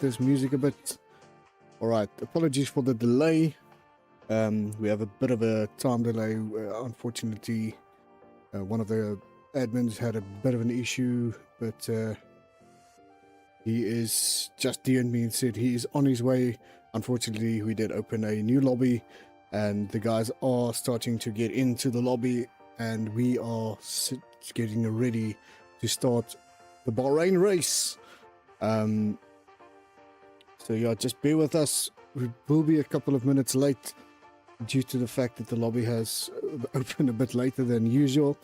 this music a bit. Alright, apologies for the delay. We have a bit of a time delay. Unfortunately, one of the admins had a bit of an issue, but he is just DM'd me and said he is on his way. Unfortunately, we did open a new lobby, and the guys are starting to get into the lobby, and we are getting ready to start the Bahrain race. So yeah, just bear with us. We will be a couple of minutes late due to the fact that the lobby has opened a bit later than usual.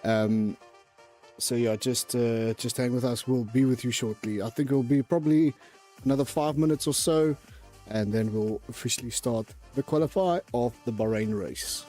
So yeah, just hang with us. We'll be with you shortly. I think it'll be probably another 5 minutes or so, and then we'll officially start the qualify of the Bahrain race.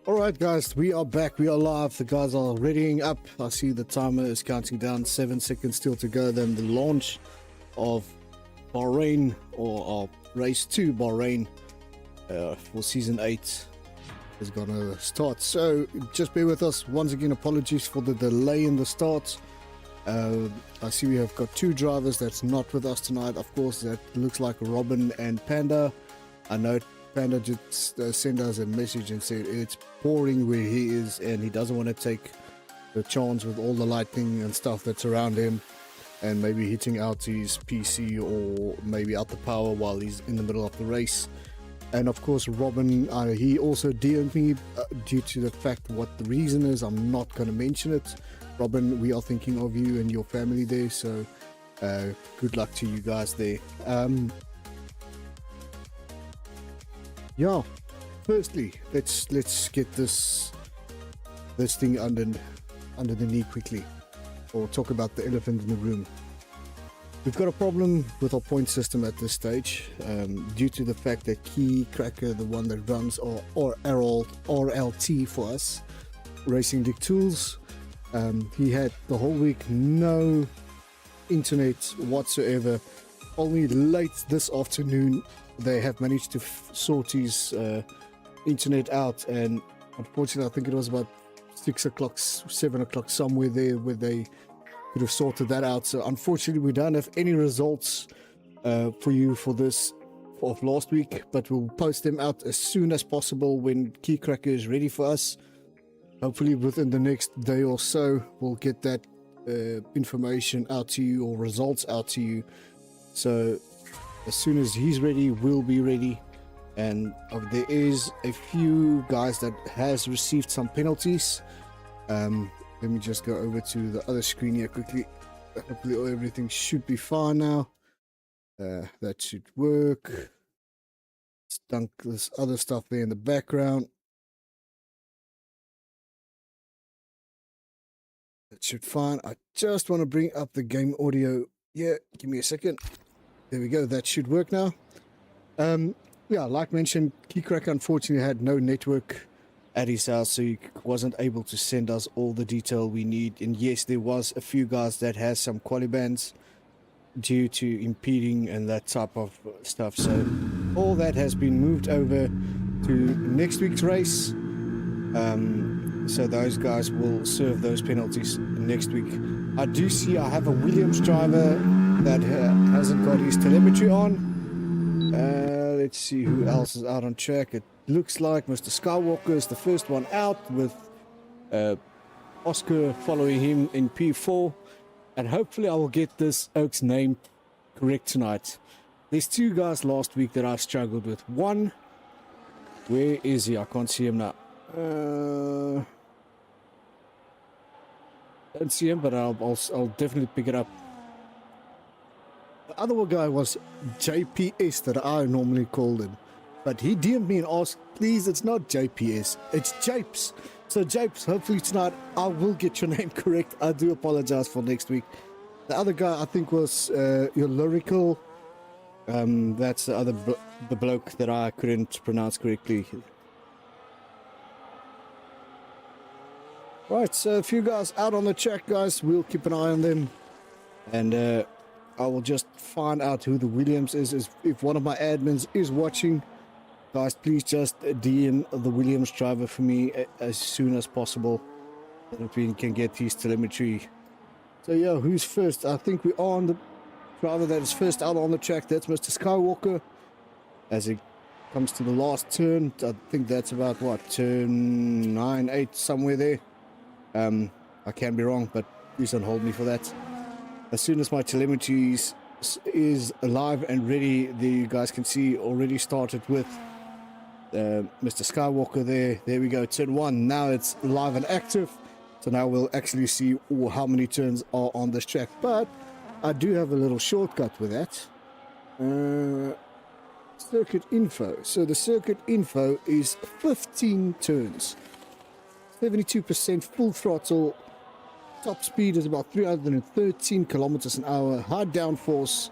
Alright guys, we are back, we are live, the guys are readying up. I see the timer is counting down, 7 seconds still to go, then the launch of Bahrain, or race 2 Bahrain for season 8 is gonna start. So just bear with us, once again apologies for the delay in the start. I see we have got 2 drivers that's not with us tonight. Of course, that looks like Robin and Panda. I know Panda just sent us a message and said it's pouring where he is and he doesn't want to take the chance with all the lightning and stuff that's around him and maybe hitting out his PC or maybe out the power while he's in the middle of the race. And of course Robin, he also DM'd me due to the fact what the reason is. I'm not going to mention it. Robin, we are thinking of you and your family there, so good luck to you guys there. Yeah, firstly, let's get this thing under the knee quickly, or talk about the elephant in the room. We've got a problem with our point system at this stage, due to the fact that Key Cracker, the one that runs or RLT for us, Racing Dick Tools, he had the whole week no internet whatsoever. Only late this afternoon they have managed to sort his internet out, and unfortunately I think it was about 6 o'clock 7 o'clock somewhere there where they could have sorted that out. So unfortunately we don't have any results for you for this of last week, but we'll post them out as soon as possible when Key Cracker is ready for us. Hopefully within the next day or so we'll get that information out to you, or results out to you. So as soon as he's ready, we'll be ready. And there is a few guys that has received some penalties. Let me just go over to the other screen here quickly. Hopefully everything should be fine now. That should work. Stunk this other stuff there in the background. That should fine. I just want to bring up the game audio. Yeah, give me a second. There we go, that should work now. Yeah, like mentioned, Key Cracker unfortunately had no network at his house, so he wasn't able to send us all the detail we need. And yes, there was a few guys that has some quali bans due to impeding and that type of stuff. So all that has been moved over to next week's race. So those guys will serve those penalties next week. I do see I have a Williams driver that hasn't got his telemetry on. Let's see who else is out on track. It looks like Mr. Skywalker is the first one out, with Oscar following him in P4. And hopefully I will get this Oak's name correct tonight. There's 2 guys last week that I struggled with. One, where is he? I can't see him now. Don't see him, but I'll definitely pick it up. The other guy was JPS that I normally called him, but he DM'd me and asked, please, it's not JPS, it's Japes. So Japes, hopefully tonight I will get your name correct. I do apologize for next week. The other guy I think was your Lyrical. That's the other the bloke that I couldn't pronounce correctly. Right, so a few guys out on the track, guys. We'll keep an eye on them, and I will just find out who the Williams is. If one of my admins is watching, guys, please just DM the Williams driver for me as soon as possible, if we can get his telemetry. So yeah, who's first? I think we are on the driver that is first out on the track. That's Mr. Skywalker. As he comes to the last turn, I think that's about what, turn 9, 8, somewhere there. I can be wrong, but please don't hold me for that. As soon as my telemetry is alive and ready, there you guys can see already started with Mr. Skywalker there. There we go, turn 1. Now it's live and active. So now we'll actually see how many turns are on this track. But I do have a little shortcut with that. Circuit info. So the circuit info is 15 turns. 72% full throttle. Top speed is about 313 kilometers an hour. High downforce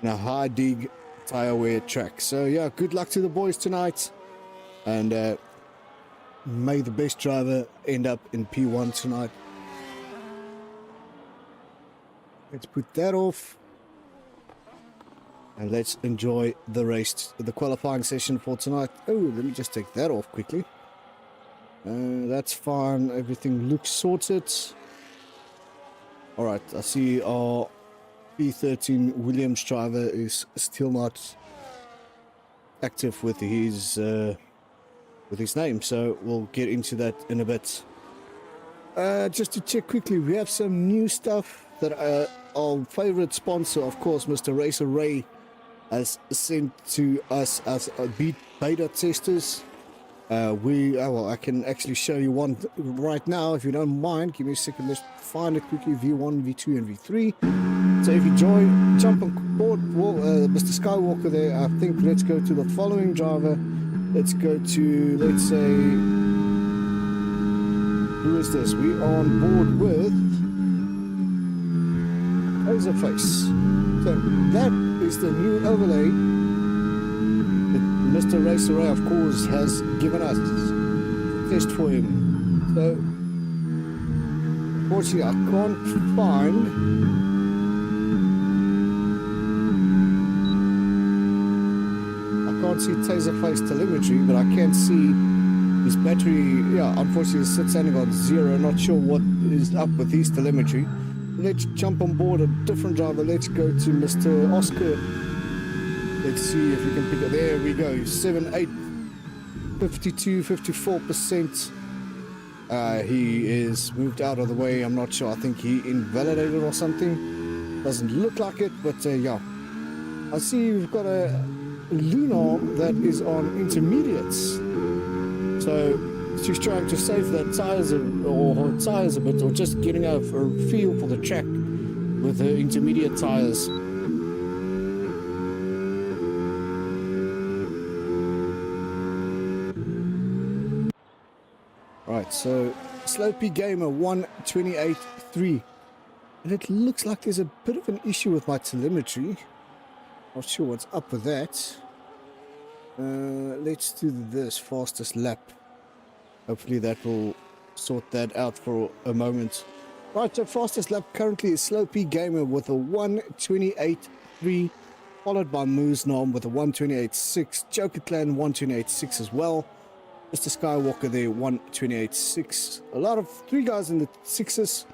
and a high dig tire wear track. So yeah, good luck to the boys tonight. And may the best driver end up in P1 tonight. Let's put that off. And let's enjoy the race, the qualifying session for tonight. Oh, let me just take that off quickly. That's fine. Everything looks sorted. Alright, I see our P13 Williams driver is still not active with his name, so we'll get into that in a bit. Just to check quickly, we have some new stuff that our favorite sponsor, of course, Mr. Racer Ray, has sent to us as beta testers. Well, I can actually show you one right now if you don't mind. Give me a second, let's find it quickly. V1, V2 and V3. So if you jump on board, well, Mr. Skywalker there, I think let's go to the following driver. Let's go to, let's say, who is this? We are on board with Taserface. So that is the new overlay that Mr. Racer Ray, of course, has given us to test for him. So unfortunately I can't find see Taserface telemetry, but I can see his battery. Yeah, unfortunately it's standing on 0. Not sure what is up with his telemetry. Let's jump on board a different driver. Let's go to Mr. Oscar. Let's see if we can pick it. There we go. 7, 8, 52, 54%. He is moved out of the way. I'm not sure. I think he invalidated or something. Doesn't look like it, but yeah. I see we've got a Lunar that is on intermediates, so she's trying to save that tires a bit, or just getting a feel for the track with her intermediate tires. Right, so Slopey Gamer 128.3, and it looks like there's a bit of an issue with my telemetry. Not sure what's up with that. Let's do this fastest lap. Hopefully that will sort that out for a moment. Right, so fastest lap currently is Slopey Gamer with a 128.3, followed by Moose Nom with a 128.6, Joker Clan 128.6 as well. Mr. Skywalker there 128.6. A lot of 3 guys in the 6s,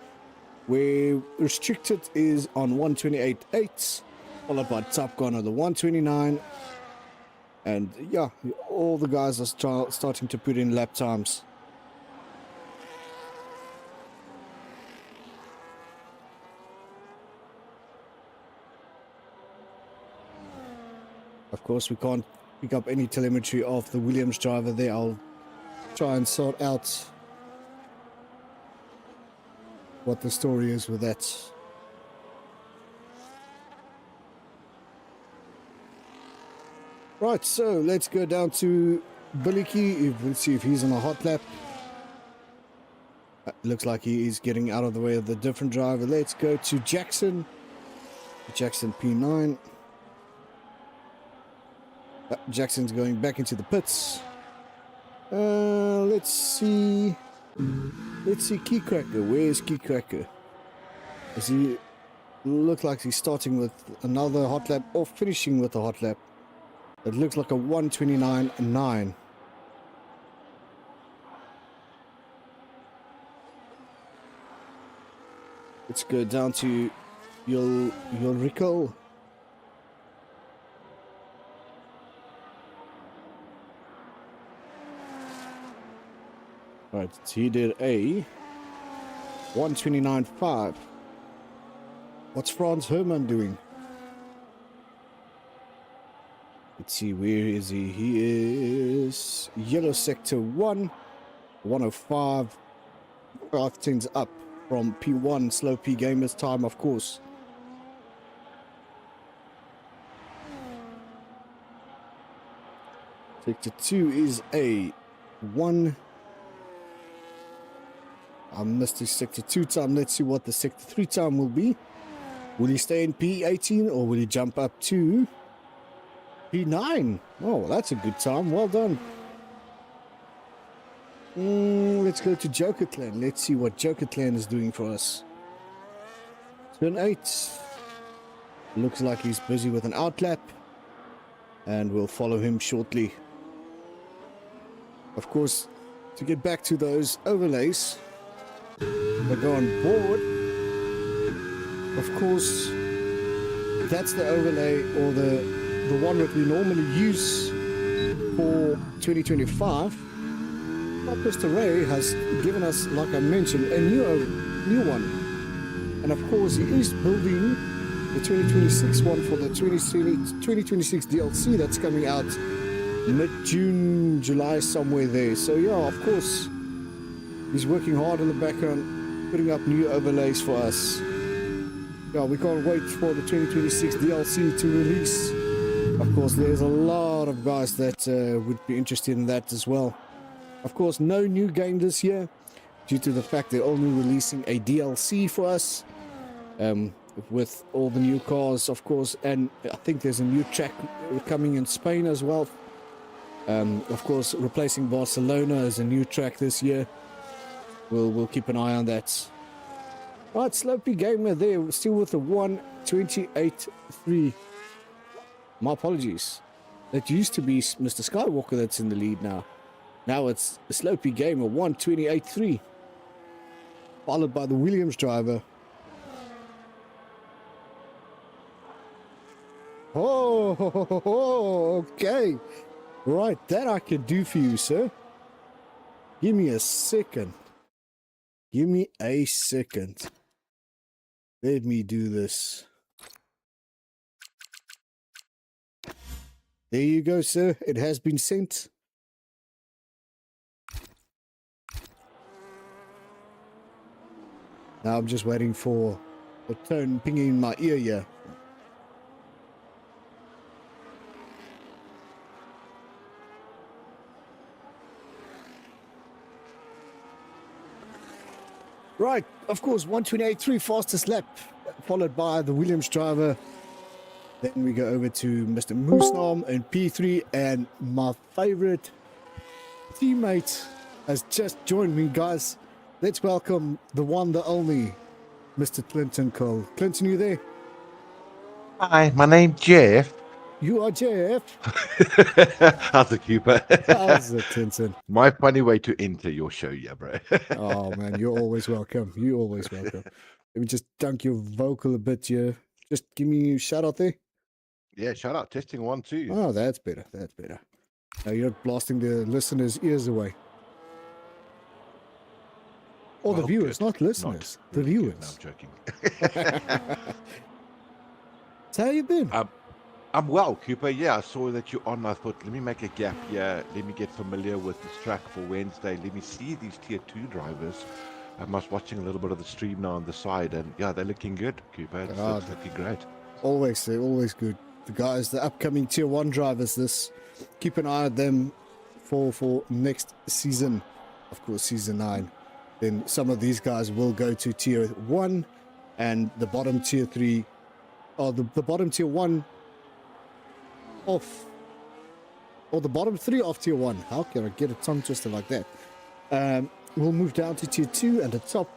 where restricted is on 128.8. Followed by Top Gun on the 129, and yeah, all the guys are starting to put in lap times. Of course, we can't pick up any telemetry of the Williams driver there. I'll try and sort out what the story is with that. Right, so let's go down to Billicky. Let's see if he's on a hot lap. Looks like he is getting out of the way of the different driver. Let's go to Jackson. Jackson P9. Jackson's going back into the pits. Let's see. Key Cracker. Where is Key Cracker? Does he look like he's starting with another hot lap or finishing with a hot lap? It looks like a 129.9. Let's go down to Ulrico. Right, he did a 129.5. What's Franz Hermann doing? Let's see, where is he? He is Yellow Sector 1, 105, 5 tenths up from P1, Slopey Gamer's time, of course. Sector 2 is a 1. I missed his Sector 2 time. Let's see what the Sector 3 time will be. Will he stay in P18 or will he jump up to P9? Oh, that's a good time. Well done. Let's go to Joker Clan. Let's see what Joker Clan is doing for us. Turn 8. Looks like he's busy with an outlap. And we'll follow him shortly. Of course, to get back to those overlays that go on board, of course, that's the overlay or the one that we normally use for 2025. But Mr. Ray has given us, like I mentioned, a new one. And of course, he is building the 2026 one for the 2026 DLC that's coming out mid-June, July, somewhere there. So yeah, of course, he's working hard in the background, putting up new overlays for us. Yeah, we can't wait for the 2026 DLC to release. Of course, there's a lot of guys that would be interested in that as well. Of course, no new game this year, due to the fact they're only releasing a DLC for us, with all the new cars, of course, and I think there's a new track coming in Spain as well. Of course, replacing Barcelona as a new track this year. We'll keep an eye on that. Right, Slopey Gamer there, still with the 128.3. My apologies. That used to be Mr. Skywalker that's in the lead now. Now it's the Slopey Gamer 128.3. Followed by the Williams driver. Oh, okay. Right, that I can do for you, sir. Give me a second. Give me a second. Let me do this. There you go, sir. It has been sent. Now I'm just waiting for the tone pinging in my ear here. Right, of course, 128.3 fastest lap, followed by the Williams driver. Then we go over to Mr. Moosnarm and P3, and my favorite teammate has just joined me, guys. Let's welcome the one, the only, Mr. Clinton Cole. Clinton, you there? Hi, my name's Jeff. You are Jeff. How's it, Cooper? How's it, Clinton? My funny way to enter your show, yeah, bro. Oh, man, you're always welcome. You're always welcome. Let me just dunk your vocal a bit here. Just give me a shout out there. Yeah, shout out. Testing 1, 2. Oh, that's better. That's better. Now you're not blasting the listeners' ears away. Or the viewers, not listeners. The viewers. No, I'm joking. So how you been? I'm well, Cooper. Yeah, I saw that you're on. I thought, let me make a gap here. Let me get familiar with this track for Wednesday. Let me see these Tier 2 drivers. I was watching a little bit of the stream now on the side, and yeah, they're looking good, Cooper. It's looking great. Always, they're always good. The guys, the upcoming Tier 1 drivers, keep an eye on them for next season. Of course, Season 9. Then some of these guys will go to Tier 1, and the bottom Tier 3, or the bottom Tier 1 of, or the bottom 3 of Tier 1. How can I get a tongue twister like that? We'll move down to Tier 2, and the top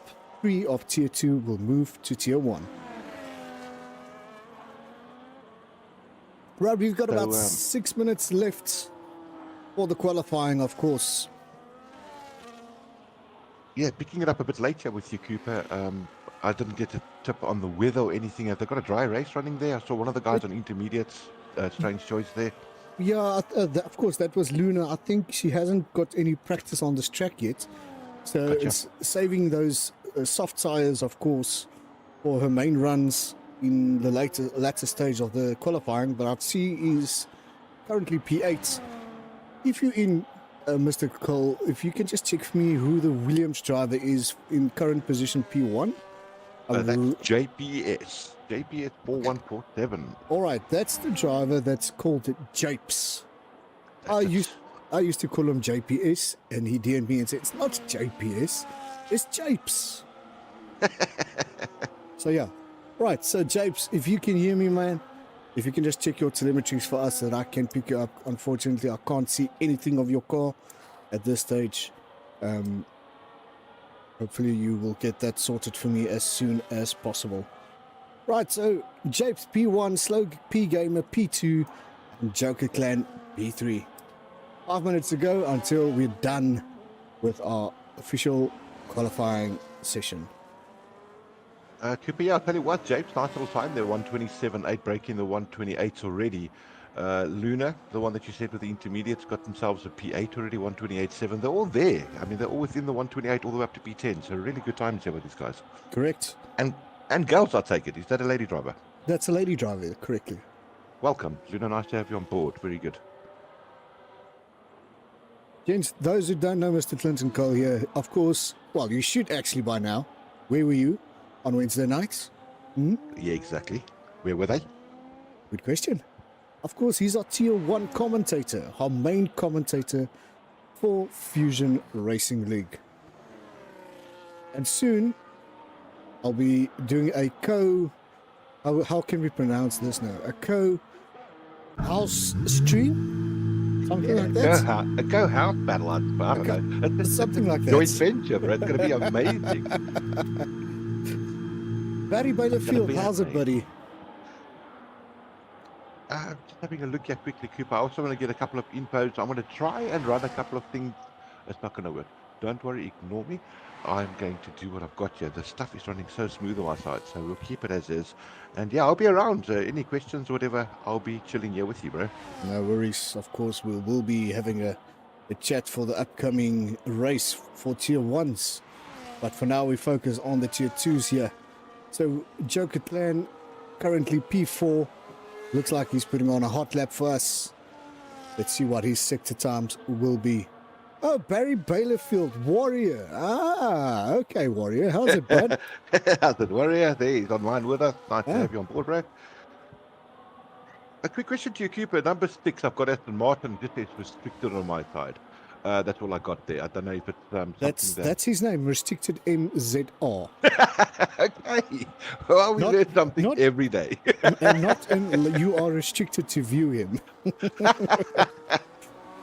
3 of Tier 2 will move to Tier 1. Right, we've got about 6 minutes left for the qualifying, of course. Yeah, picking it up a bit later with you, Cooper. I didn't get a tip on the weather or anything. Have they got a dry race running there? I saw one of the guys on intermediates, strange choice there. Yeah, of course, that was Luna. I think she hasn't got any practice on this track yet. So Gotcha. it's saving those soft tires, of course, for her main runs in the latter stage of the qualifying. But I'd see is currently P8. If you're in, Mr. Cole, if you can just check for me who the Williams driver is in current position P1. That's JPS 4147. All right, that's the driver that's called Japes. I used to call him JPS, and he DM'd me and said, it's not JPS, it's Japes. So yeah, right, so Japes, if you can hear me, man, if you can just check your telemetries for us that I can pick you up. Unfortunately, I can't see anything of your car at this stage. Hopefully you will get that sorted for me as soon as possible. Right, so Japes P1, Slow P Gamer P2, and Joker Clan P3. 5 minutes to go until we're done with our official qualifying session. Cooper, yeah, I'll tell you what, Japes, nice little time. They're 127.8, breaking the 128s already. Luna, the one that you said with the intermediates, got themselves a P8 already, 128.7. They're all there. I mean, they're all within the 128 all the way up to P10. So really good times here with these guys. Correct. And girls, I take it. Is that a lady driver? That's a lady driver, correctly. Welcome. Luna, nice to have you on board. Very good. Gents, those who don't know Mr. Clinton Cole here, of course, well, you should actually by now. Where were you on Wednesday nights? Yeah, exactly. Where were they? Good question. Of course, he's our Tier 1 commentator, our main commentator for Fusion Racing League. And soon, I'll be doing a how can we pronounce this now? A house stream? Something like that? A go-house battle, I don't know. Something like that. Joint venture, bro. It's going to be amazing. Barry Bailifield, how's it, buddy? Just having a look here quickly, Cooper. I also want to get a couple of infos. I'm going to try and run a couple of things. It's not going to work. Don't worry, ignore me. I'm going to do what I've got here. The stuff is running so smooth on my side, so we'll keep it as is. And yeah, I'll be around. Any questions or whatever, I'll be chilling here with you, bro. No worries. Of course, we will be having a chat for the upcoming race for Tier 1s. But for now, we focus on the Tier 2s here. So, Joker Clan, currently P4. Looks like he's putting on a hot lap for us. Let's see what his sector times will be. Oh, Barry Bailifield, Warrior. Ah, okay, Warrior. How's it, bud? How's it, Warrior? There, he's online with us. Nice to have you on board, bro. A quick question to you, Cooper. Number 6, I've got Aston Martin. Just says restricted on my side. That's all I got there. I don't know if it's something that's his name, Restricted MZR. Okay. Well, we learn something every day. and you are restricted to view him.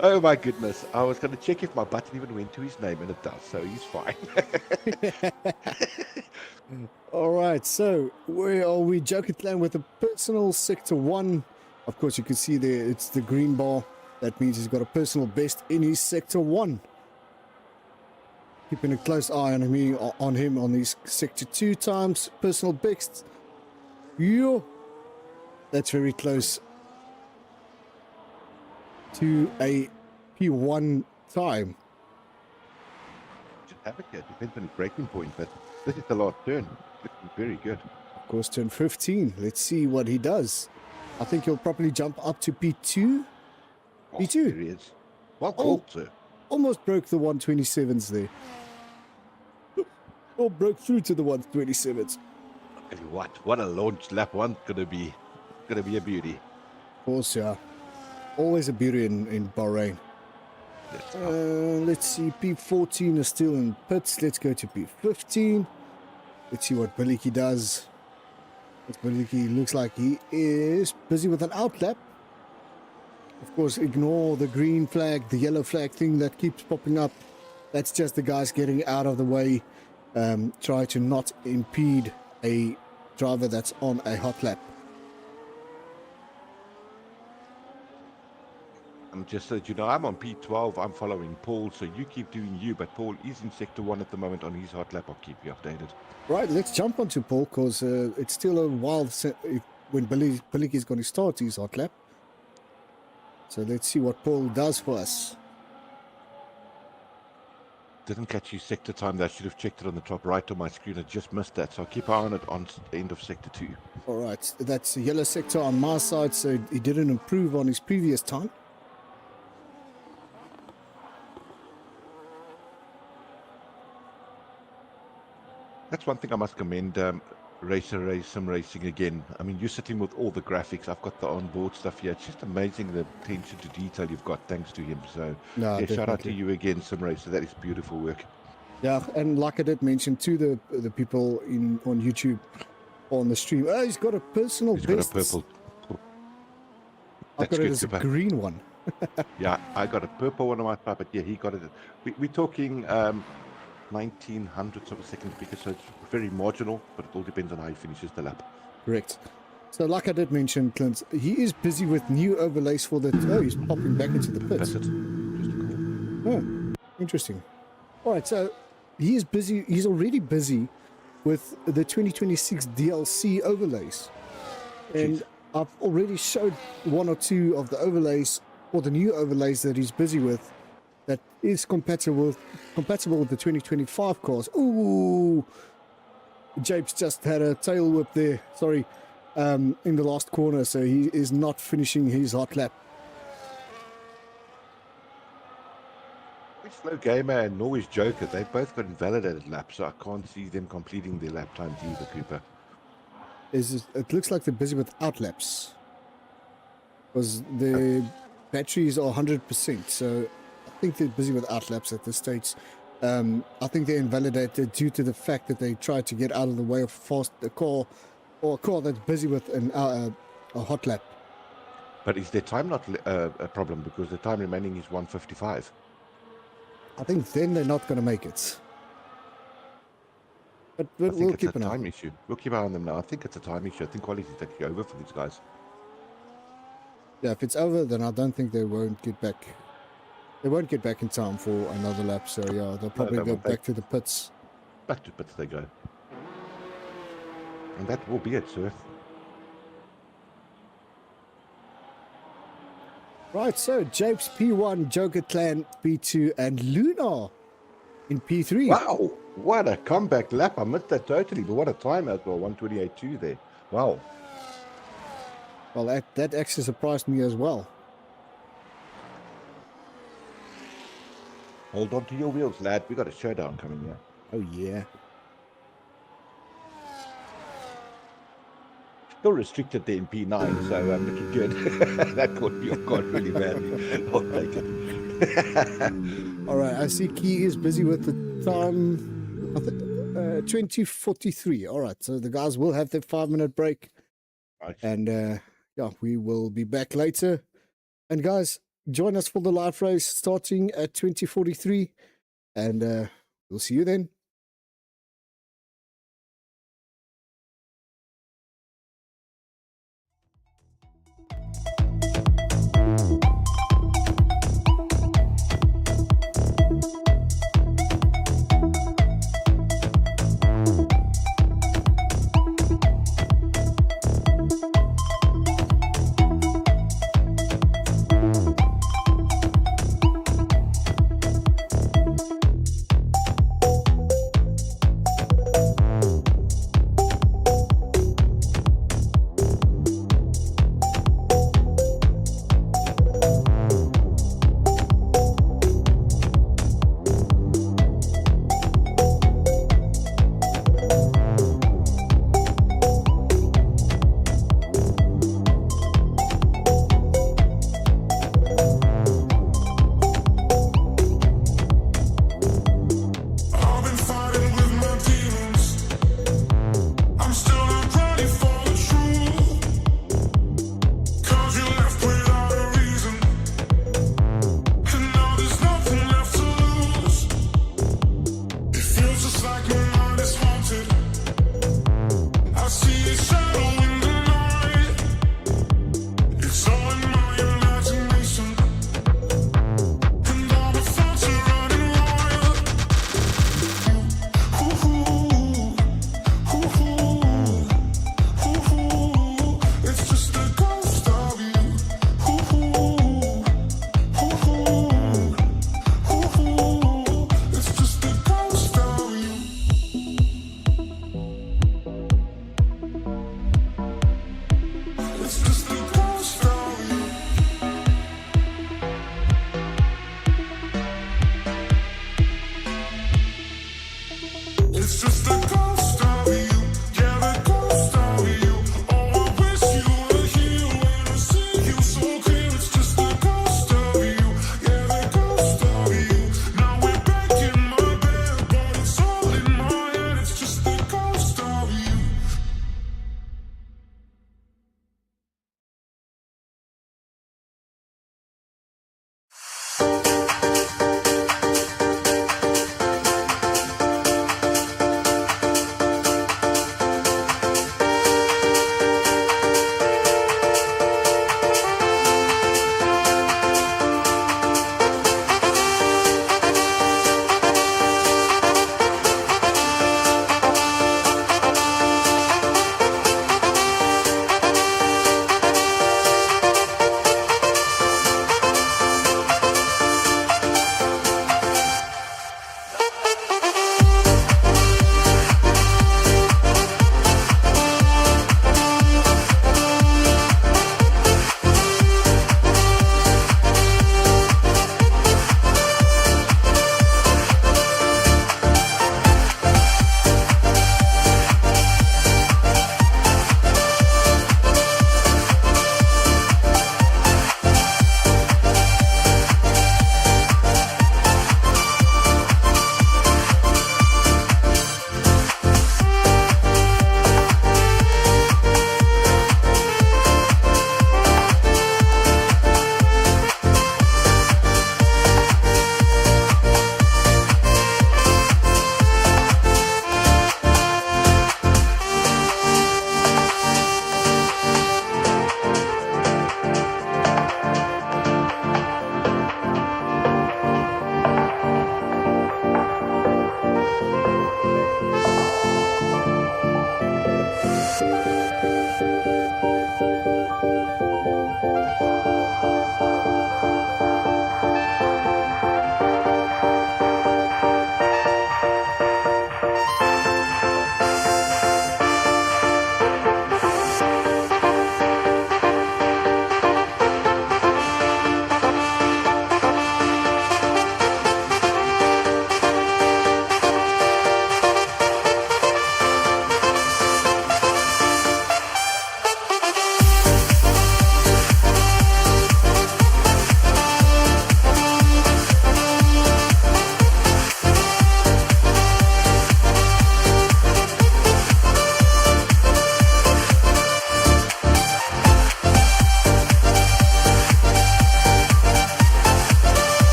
Oh my goodness. I was going to check if my button even went to his name, and it does, so he's fine. All right, so where are we? Joker Clan with a personal sector 1. Of course, you can see there, it's the green bar. That means he's got a personal best in his sector 1. Keeping a close eye on him on his sector 2 times. Personal best. Yo, that's very close to a P1 time. Just have it here. Depends on his breaking point, but this is the last turn. Looking very good. Of course, turn 15. Let's see what he does. I think he'll probably jump up to P2. Oh, P2. There he is. Well called, sir. Almost broke the 127s there. Or broke through to the 127s. Tell you what a launch lap one's gonna be. Gonna be a beauty. Of course, yeah. Always a beauty in Bahrain. Let's see, P14 is still in pits. Let's go to P15. Let's see what Baliki does. Baliki looks like he is busy with an outlap. Of course, ignore the green flag, the yellow flag thing that keeps popping up. That's just the guys getting out of the way. Try to not impede a driver that's on a hot lap. Just so that you know, I'm on P12. I'm following Paul, so you keep doing you. But Paul is in sector 1 at the moment on his hot lap. I'll keep you updated. Right, let's jump onto Paul because it's still a while when Baliki's going to start his hot lap. So let's see what Paul does for us. Didn't catch his sector time. That I should have checked it on the top right of my screen. I just missed that, so I'll keep an eye on it on the end of sector 2. All right, that's a yellow sector on my side, so he didn't improve on his previous time. That's one thing I must commend Sim Racing again. I mean, you're sitting with all the graphics. I've got the onboard stuff here. It's just amazing the attention to detail you've got, thanks to him. So, yeah, shout out to you again, Sim Racer. That is beautiful work. Yeah, and like I did mention to the people on YouTube on the stream, he's got a personal best. Got a purple. I've got it as a green one. Yeah, I got a purple one on my car, but yeah, he got it. We're talking 1900ths of a second quicker, so it's very marginal, but it all depends on how he finishes the lap. Correct. So, like I did mention, Clint, he is busy with new overlays for the. Oh, he's popping back into the pits. That's it. Just a call. Oh, interesting. All right, so he is busy. He's already busy with the 2026 DLC overlays, and Jeez. I've already showed one or two of the overlays or the new overlays that he's busy with. That is compatible with the 2025 cars. Ooh, Japes just had a tail whip there. Sorry, in the last corner, so he is not finishing his hot lap. Slow Gamer and Norway's Joker, they've both got invalidated laps, so I can't see them completing their lap times either, Cooper. It looks like they're busy with outlaps because the batteries are 100%. So I think they're busy with outlaps at this stage. I think they're invalidated due to the fact that they tried to get out of the way of a car that's busy with a hot lap. But is their time not a problem? Because the time remaining is 1:55. I think then they're not going to make it. But I think we'll it's keep a an eye. time issue. We'll keep an eye on them now. I think it's a time issue. I think quality is actually over for these guys. Yeah, if it's over, then I don't think they won't get back. They won't get back in time for another lap. So yeah, they'll probably go back to the pits. Back to pits they go. And that will be it, sir. Right, so Japes P1, Joker Clan P2, and Luna in P3. Wow, what a comeback lap. I missed that totally, but what a time as well. 1:28.2 there. Wow. Well, that actually surprised me as well. Hold on to your wheels, lad. We got a showdown coming here. Oh, yeah. Still restricted there in P9, so I'm looking good. That caught me off guard really badly. I'll take it. All right, I see Key is busy with the time, I think, 20:43. All right, so the guys will have their 5-minute break. Right. And yeah, we will be back later. And guys, join us for the live race starting at 20:43. And we'll see you then.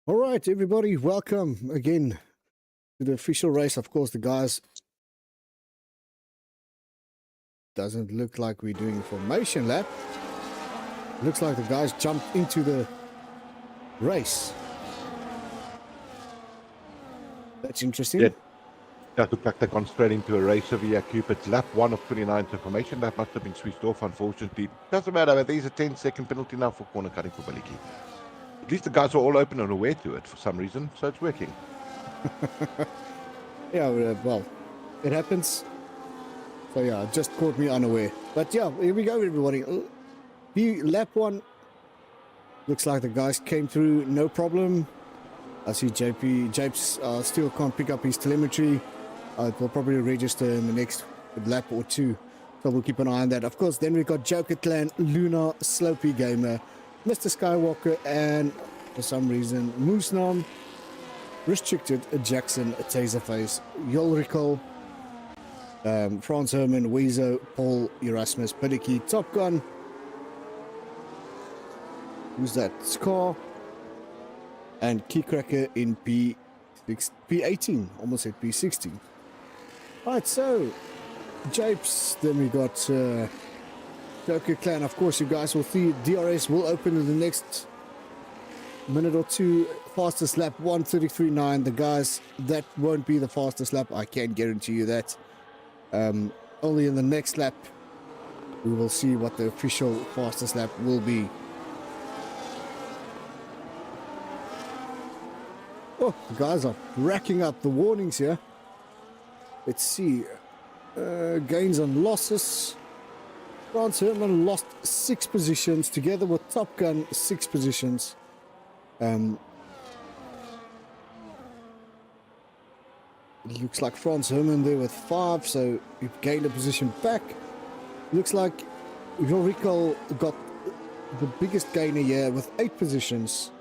All right, everybody, welcome again to the official race. Of course, the guys doesn't look like we're doing formation lap. Looks like the guys jumped into the race. That's interesting. Yeah, that looked like they've gone straight into a race over here, Cooper. It's lap 1 of 29, so formation lap must have been switched off, unfortunately. Doesn't matter, but there's a 10-second penalty now for corner cutting for Baliki. At least the guys are all open and aware to it for some reason, so it's working. Yeah, well, it happens. So yeah, it just caught me unaware. But yeah, here we go, everybody. Lap 1. Looks like the guys came through no problem. I see Japes still can't pick up his telemetry. It will probably register in the next lap or two. So we'll keep an eye on that. Of course, then we've got Joker Clan, Luna, Slopey Gamer, Mr. Skywalker, and for some reason, Moosnam, Restricted, Jackson, Taserface, Yolrico, Franz Herman, Weezo, Paul, Erasmus, Piddicky, Top Gun. Who's that? Scar. And Keycracker in P18. Almost said P16. Right, so Japes, then we got Joker Clan. Of course, you guys will see DRS will open in the next minute or two. Fastest lap 1:33.9. The guys, that won't be the fastest lap. I can guarantee you that. Only in the next lap we will see what the official fastest lap will be. Oh, the guys are racking up the warnings here. Let's see. Gains and losses. Franz Herman lost 6 positions, together with Top Gun 6 positions. It looks like Franz Herman there with 5, so he gained a position back. Looks like Yorico got the biggest gainer here with 8 positions.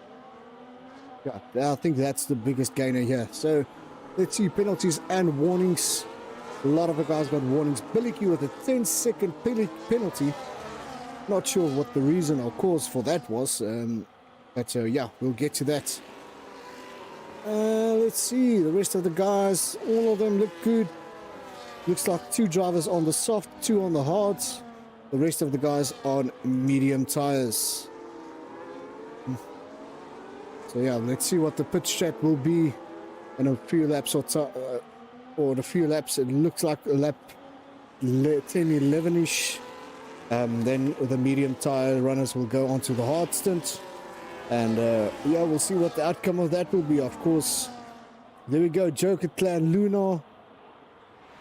Yeah, I think that's the biggest gainer here. So let's see penalties and warnings. A lot of the guys got warnings. Billicky with a 10-second penalty. Not sure what the reason or cause for that was. But yeah, we'll get to that. Let's see the rest of the guys. All of them look good. Looks like 2 drivers on the soft, 2 on the hards. The rest of the guys on medium tires. So yeah, let's see what the pit strat will be in a few laps or a few laps. It looks like a lap 10-11ish. Then the medium tire runners will go onto the hard stint, and yeah, we'll see what the outcome of that will be. Of course, there we go. Joker Clan Luna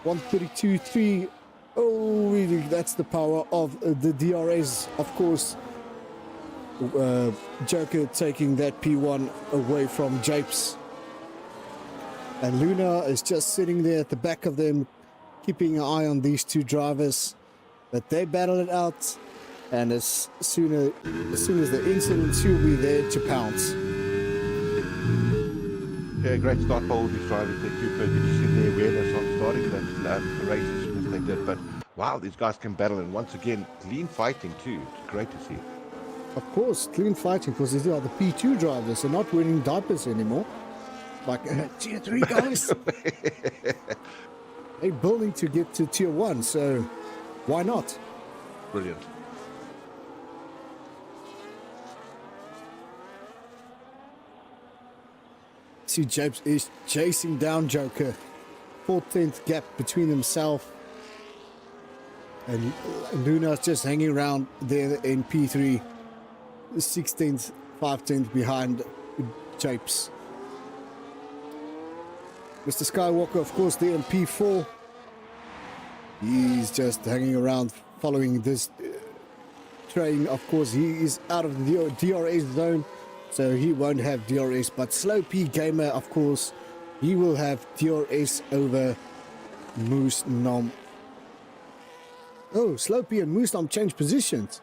132.3. Oh, really? That's the power of the DRS, of course. Joker taking that P1 away from Japes, and Luna is just sitting there at the back of them, keeping an eye on these 2 drivers. But they battle it out, and as soon as the incident, she'll be there to pounce. Yeah, great start for all these drivers. They Cooper, did you see the awareness on starting that race as soon as they did? But wow, these guys can battle, and once again, clean fighting too. It's great to see. Of course, clean fighting, because these are the P2 drivers. They're not wearing diapers anymore. Like tier 3 guys. They're building to get to tier 1, so why not? Brilliant. See, Japes is chasing down Joker. 4/10 gap between himself and Luna's just hanging around there in P3. 16th, 5/10 behind Japes. Mr. Skywalker, of course, there in P4. He's just hanging around following this train. Of course, he is out of the DRS zone, so he won't have DRS. But Slow P Gamer, of course, he will have DRS over Moose Nom. Oh, Slow P and Moose Nom changed positions.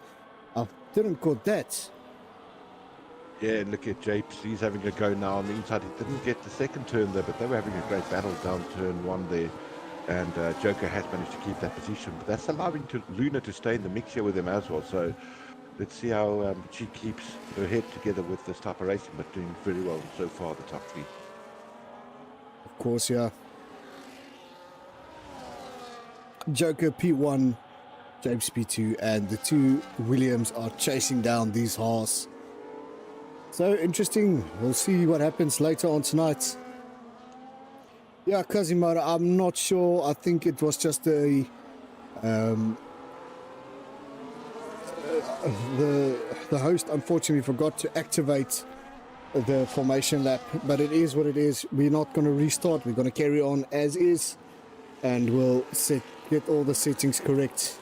I didn't caught that. Yeah, look at Japes. He's having a go now on the inside. He didn't get the second turn there, but they were having a great battle down turn 1 there. And Joker has managed to keep that position. But that's allowing Luna to stay in the mix here with him as well. So Let's see how she keeps her head together with this type of racing, but doing very well so far, the top three. Of course, yeah. Joker P1, James P2, and the two Williams are chasing down these Haas. So interesting. We'll see what happens later on tonight. Yeah, Quasimodo, I'm not sure. I think it was just the host unfortunately forgot to activate the formation lap, but it is what it is. We're not going to restart. We're going to carry on as is, and we'll get all the settings correct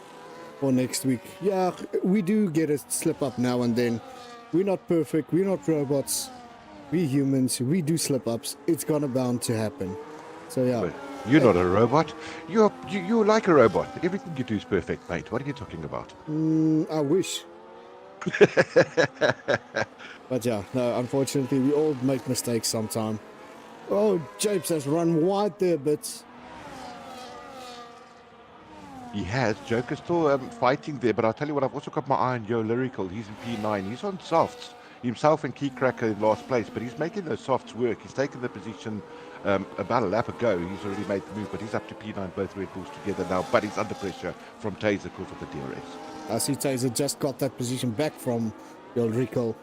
for next week. Yeah, we do get a slip up now and then. We're not perfect. We're not robots. We humans. We do slip ups. It's gonna bound to happen. So yeah. But you're not a robot. You're like a robot. Everything you do is perfect, mate. What are you talking about? I wish. But yeah, no, unfortunately, we all make mistakes sometime. Oh, Japes has run wide there, but He has. Joker's still fighting there, but I'll tell you what, I've also got my eye on Yo Lyrical. He's in P9. He's on softs. Himself and Key Cracker in last place, but he's making those softs work. He's taken the position about a lap ago. He's already made the move, but he's up to P9, both Red Bulls together now. But he's under pressure from Taser because of the DRS. I see Taser just got that position back from Yo Lyrical.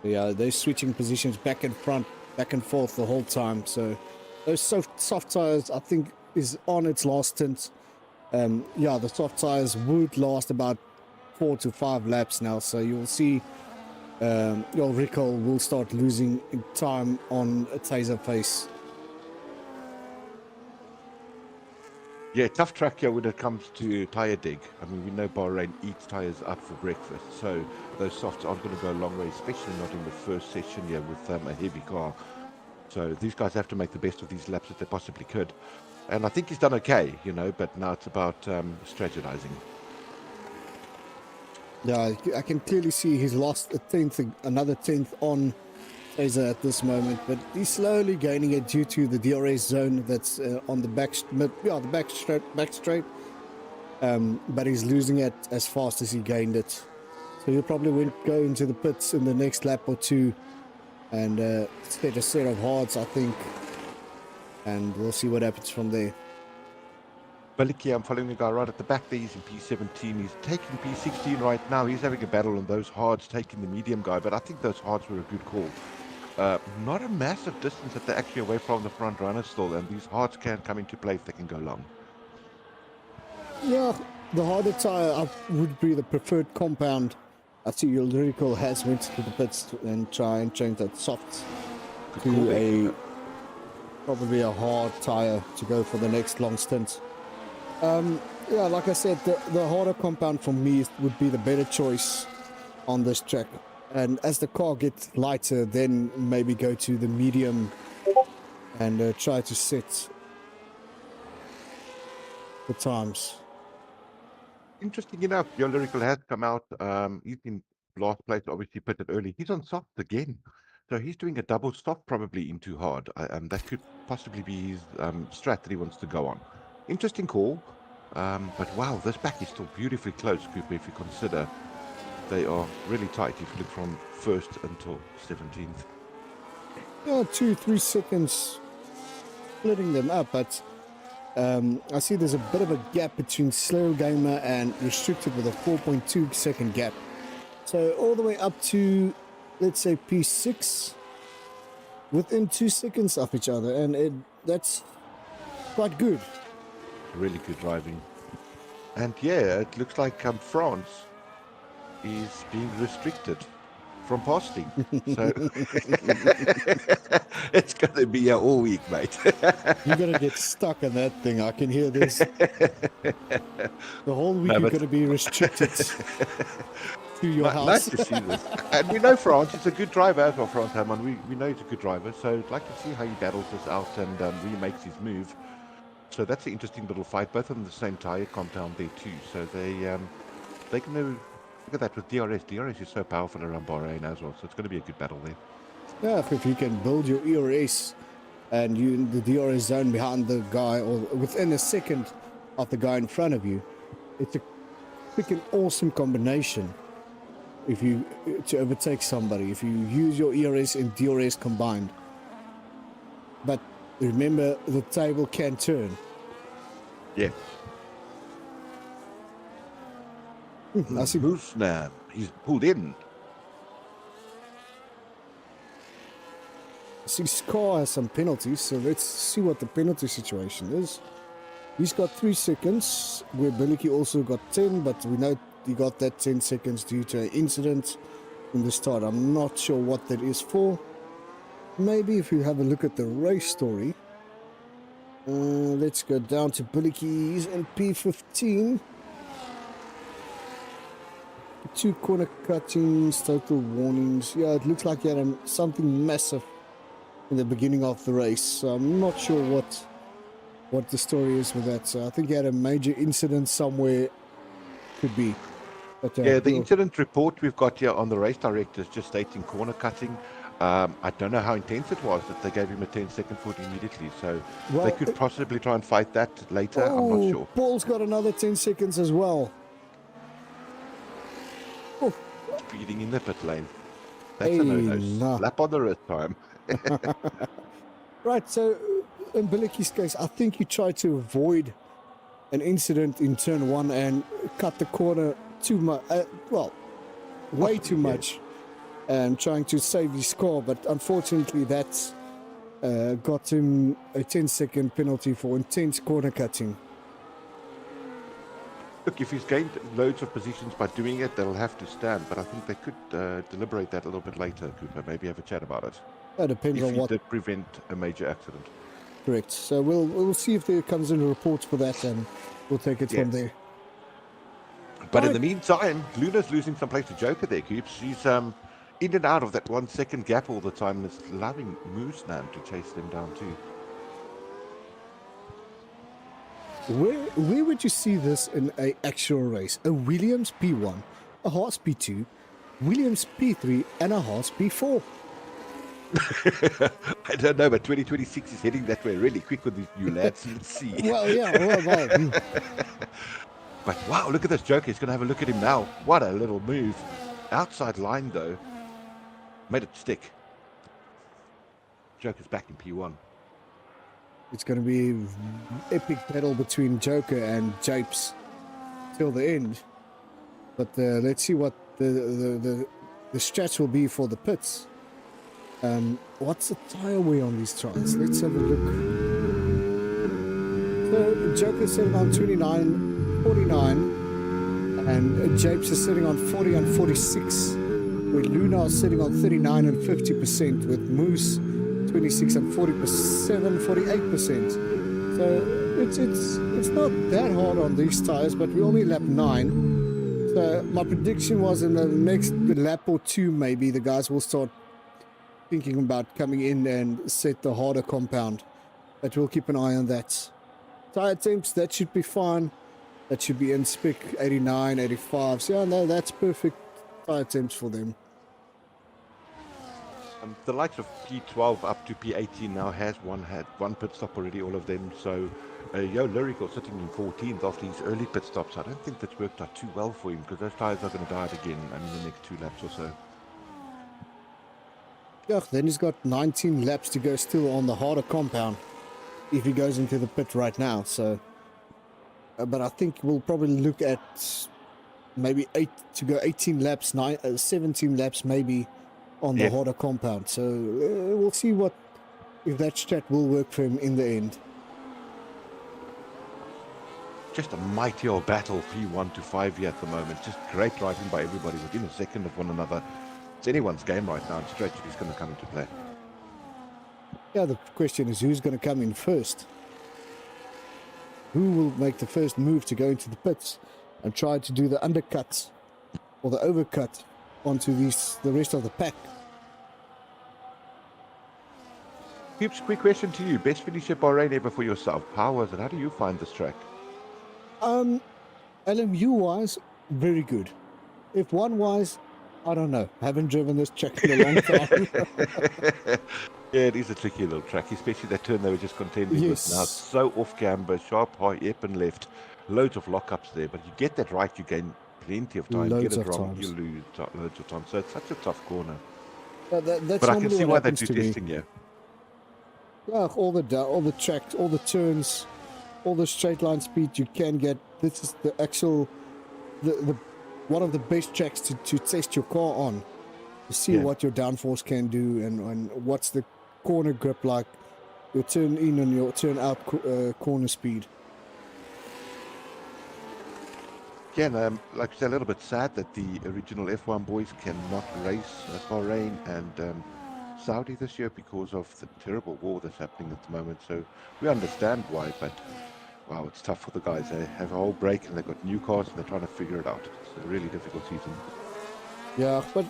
Yeah, they're switching positions back and front, back and forth the whole time. So those soft tires, I think, is on its last stint. Yeah, the soft tires would last about 4 to 5 laps now, so you'll see your recall will start losing time on a Taser pace. Yeah, tough track here when it comes to tyre dig. I mean, we know Bahrain eats tyres up for breakfast, so those softs aren't going to go a long way, especially not in the first session here with a heavy car. So these guys have to make the best of these laps that they possibly could. And I think he's done okay, but now it's about strategizing. Yeah, I can clearly see he's lost another tenth on Taser at this moment, but he's slowly gaining it due to the DRS zone that's on the back straight. But he's losing it as fast as he gained it. So he'll probably go into the pits in the next lap or two and set a set of hards, I think. And we'll see what happens from there. Baliki, I'm following the guy right at the back there. He's in P17. He's taking P16 right now. He's having a battle on those hards, taking the medium guy. But I think those hards were a good call. Not a massive distance that they're actually away from the front runner still. And these hards can come into play if they can go long. Yeah, the harder tire would be the preferred compound. I see your lyrical has went to the pits and try and change that soft to probably a hard tire to go for the next long stint. Yeah, like I said, the harder compound for me would be the better choice on this track. And as the car gets lighter, then maybe go to the medium and try to set the times. Interesting enough, your lyrical has come out. He's in last place, obviously pitted early. He's on soft again. So he's doing a double stop probably in too hard. That could possibly be his strat that he wants to go on. Interesting call. But wow, this back is still beautifully close, Cooper, if you consider they are really tight if you look from 1st until 17th. Yeah, 2-3 seconds splitting them up, but I see there's a bit of a gap between Slow Gamer and Restricted with a 4.2 second gap. So all the way up to, let's say, P6 within 2 seconds of each other, and that's quite good. Really good driving. And yeah, it looks like France is being restricted from posting. So it's going to be here all week, mate. You're going to get stuck in that thing. I can hear this. The whole week you're going to be restricted to your house. Nice to see this. And we know France is a good driver as well, France Herman. We know he's a good driver. So I'd like to see how he battles this out and really makes his move. So that's an interesting little fight. Both of them the same tyre compound there too. So they're going to look at that with DRS. DRS is so powerful around Bahrain as well. So it's going to be a good battle there. Yeah, if you can build your ERS and you in the DRS zone behind the guy or within a second of the guy in front of you, it's a pick an awesome combination if you to overtake somebody. If you use your ERS and DRS combined, but remember the table can turn. Yeah. I see. Moose now. He's pulled in. I see Scar has some penalties, so let's see what the penalty situation is. He's got 3 seconds, where Billicky also got 10, but we know he got that 10 seconds due to an incident in the start. I'm not sure what that is for. Maybe if you have a look at the race story. Let's go down to Billicky. He's in P15. 2 corner cuttings, total warnings. Yeah, it looks like he had something massive in the beginning of the race. So I'm not sure what the story is with that. So I think he had a major incident somewhere. Could be. But, Yeah, the incident report we've got here on the race director is just stating corner cutting. I don't know how intense it was that they gave him a 10-second foot immediately. So well, they could possibly try and fight that later. I'm not sure. Paul's got another 10 seconds as well. Oh. Speeding in the pit lane. That's a no-no. Nah. Slap on the wrist time. Right, so in Billicky's case, I think he tried to avoid an incident in turn 1 and cut the corner too much. Way too much. And trying to save his score, but unfortunately that's got him a 10-second penalty for intense corner cutting. Look, if he's gained loads of positions by doing it, they'll have to stand. But I think they could deliberate that a little bit later, Cooper. Maybe have a chat about it. That depends on what. If he did prevent a major accident. Correct. So we'll see if there comes in reports for that, and we'll take it from there. But in the meantime, Luna's losing some place to Joker there, Coops. She's in and out of that 1 second gap all the time. Is allowing Mooseman to chase them down too. Where would you see this in an actual race? A Williams P1, a Haas P2, Williams P3, and a Haas P4? I don't know, but 2026 is heading that way really quick with these new lads. Let's see. Well. But wow, look at this Joker. He's going to have a look at him now. What a little move. Outside line, though. Made it stick. Joker's back in P1. It's going to be epic battle between Joker and Japes till the end. But let's see what the stretch will be for the pits. What's the tire wear on these tires? Let's have a look. So Joker's sitting on 29, 49, and Japes is sitting on 40 and 46. With Luna sitting on 39 and 50%, with Moose 26 and 47, 48%. So it's not that hard on these tires, but we only lap 9. So my prediction was in the next lap or 2, maybe the guys will start thinking about coming in and set the harder compound. But we'll keep an eye on that. Tire temps, that should be fine. That should be in spec 89, 85. So yeah, no, that's perfect tire temps for them. The likes of P12 up to P18 now had one pit stop already, all of them. So Lyrical sitting in 14th after his early pit stops. I don't think that's worked out too well for him because those tyres are going to die again in the next 2 laps or so. Yeah, then he's got 19 laps to go still on the harder compound if he goes into the pit right now. So, but I think we'll probably look at maybe 18 laps, 17 laps maybe on the harder compound. So we'll see if that strat will work for him in the end. Just a mighty old battle, P1 to 5 here at the moment. Just great driving by everybody within a second of one another. It's anyone's game right now, and stretch is going to come into play. Yeah, the question is who's going to come in first? Who will make the first move to go into the pits and try to do the undercut or the overcut onto the rest of the pack? Keeps, quick question to you. Best finish at Bahrain ever for yourself. How was it? How do you find this track? LMU-wise, very good. F1-wise, I don't know. Haven't driven this track in a long time. Yeah, it is a tricky little track, especially that turn they were just contending with now. So off camber, sharp, high, up and left. loads of lockups there. But you get that right, you gain plenty of time. Get Loads it of wrong, you times. lose loads of time. So it's such a tough corner. That's But I can normally see what why they happens do to me. testing here. Yeah, all the tracks, all the turns, all the straight line speed you can get. This is the actual, the one of the best tracks to test your car on, to see Yeah. what your downforce can do and what's the corner grip like, your turn in and your turn out corner speed. Again, like I said, a little bit sad that the original F1 boys cannot race at Bahrain and Saudi this year because of the terrible war that's happening at the moment. So we understand why, but wow, it's tough for the guys. They have a whole break and they've got new cars and they're trying to figure it out. It's a really difficult season. Yeah, but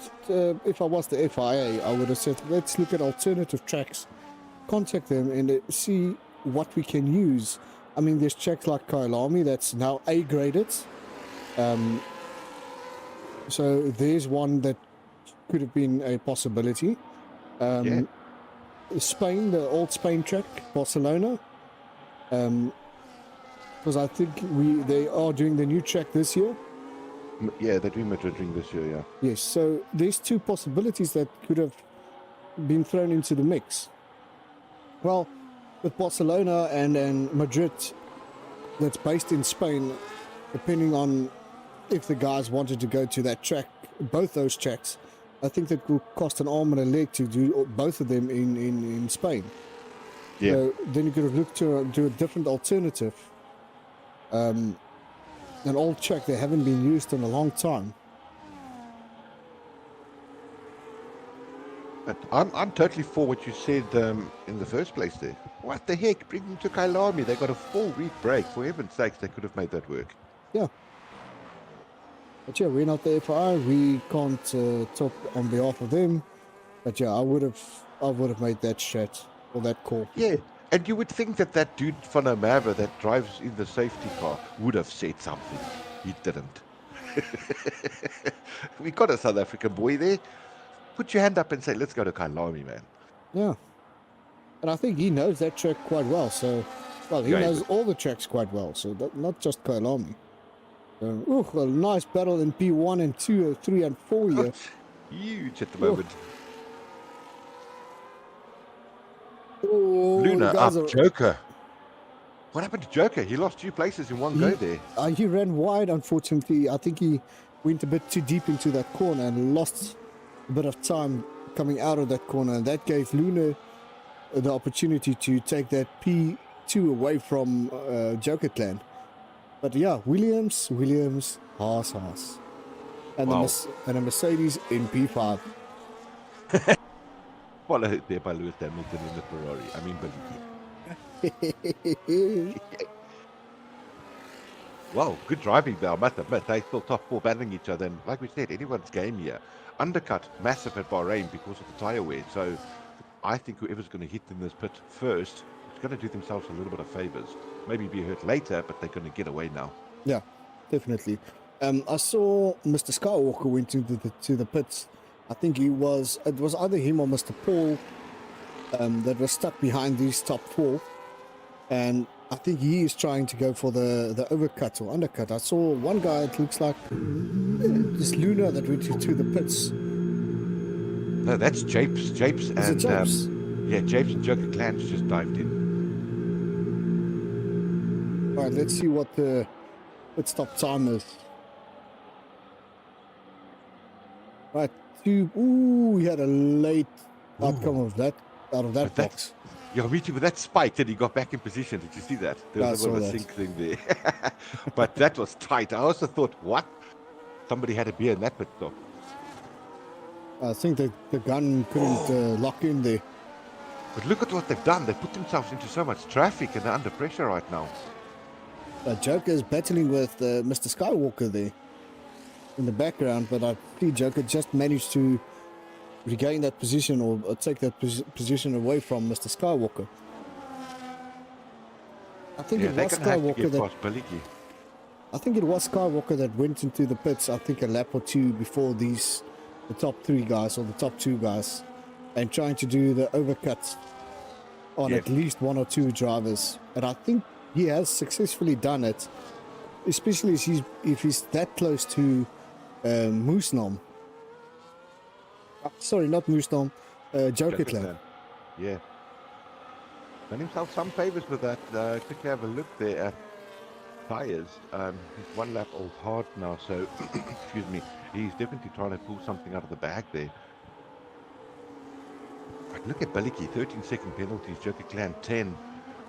if I was the FIA, I would have said, let's look at alternative tracks, contact them and see what we can use. I mean, there's tracks like Kyalami that's now A-graded. So there's one that could have been a possibility. Yeah. Spain, the old Spain track, Barcelona. Because I think they are doing the new track this year. Yeah, they're doing Madrid Ring this year, yeah. Yes, so there's two possibilities that could have been thrown into the mix. Well, with Barcelona and Madrid, that's based in Spain, depending on if the guys wanted to go to that track, both those tracks, I think that will cost an arm and a leg to do both of them in Spain. Yeah. So then you could have looked to do a different alternative. An old track that haven't been used in a long time. But I'm totally for what you said in the first place there. What the heck? Bring them to Kyalami. They got a 4-week break. For heaven's sakes, they could have made that work. Yeah. But yeah, we're not the FIA. We can't talk on behalf of them. But yeah, I would have made that shit or that call. Yeah. And you would think that that dude van der Merwe that drives in the safety car would have said something. He didn't. We got a South African boy there. Put your hand up and say, let's go to Kyalami, man. Yeah. And I think he knows that track quite well. So, well, he Yeah, he knows would. all the tracks quite well. So not just Kyalami. A nice battle in P1 and 2, 3 and 4 here. It's huge at the moment. Oh, Luna up, Joker. What happened to Joker? He lost 2 places in one go there. He ran wide, unfortunately. I think he went a bit too deep into that corner and lost a bit of time coming out of that corner. And that gave Luna the opportunity to take that P2 away from Joker Clan. But yeah, Williams, Haas. And, Wow. a Mercedes in P5. Followed there by Lewis Hamilton in the Ferrari. I mean, believe me. Wow, good driving there, I must admit. They still top 4 battling each other. And like we said, anyone's game here. Undercut massive at Bahrain because of the tyre wear. So I think whoever's going to hit in this pit first is going to do themselves a little bit of favours. Maybe be hurt later, but they're going to get away now. Yeah, definitely. I saw Mr. Skywalker went to the pits. I think it was either him or Mr. Paul that was stuck behind these top 4. And I think he is trying to go for the overcut or undercut. I saw one guy, it looks like this Luna that went to the pits. No, that's Japes. Japes Is and it Japes? yeah, Japes and Joker Clans just dived in. All right, let's see what the pit stop time is. Right, he had a late outcome of that out of that box. Yeah, me too, but that spiked and he got back in position. Did you see that? There was a bit of a sink thing there. But that was tight. I also thought, what? Somebody had a beer in that pit stop. I think the gun couldn't lock in there. But look at what they've done. They put themselves into so much traffic and they're under pressure right now. Joker is battling with Mr. Skywalker there in the background, but I see Joker just managed to regain that position or take that position away from Mr. Skywalker. I think it was Skywalker that went into the pits, I think a lap or 2 before the top 3 guys or the top 2 guys, and trying to do the overcuts on at least 1 or 2 drivers. And I think he has successfully done it. especially if he's that close to Moosnom. Sorry, not Moosnom, Jokerland. Yeah. Done himself some favors with that. Quickly have a look there at tires. He's 1 lap old hard now, so excuse me. He's definitely trying to pull something out of the bag there. But look at Baliki, 13-second penalties, Joker Clan 10,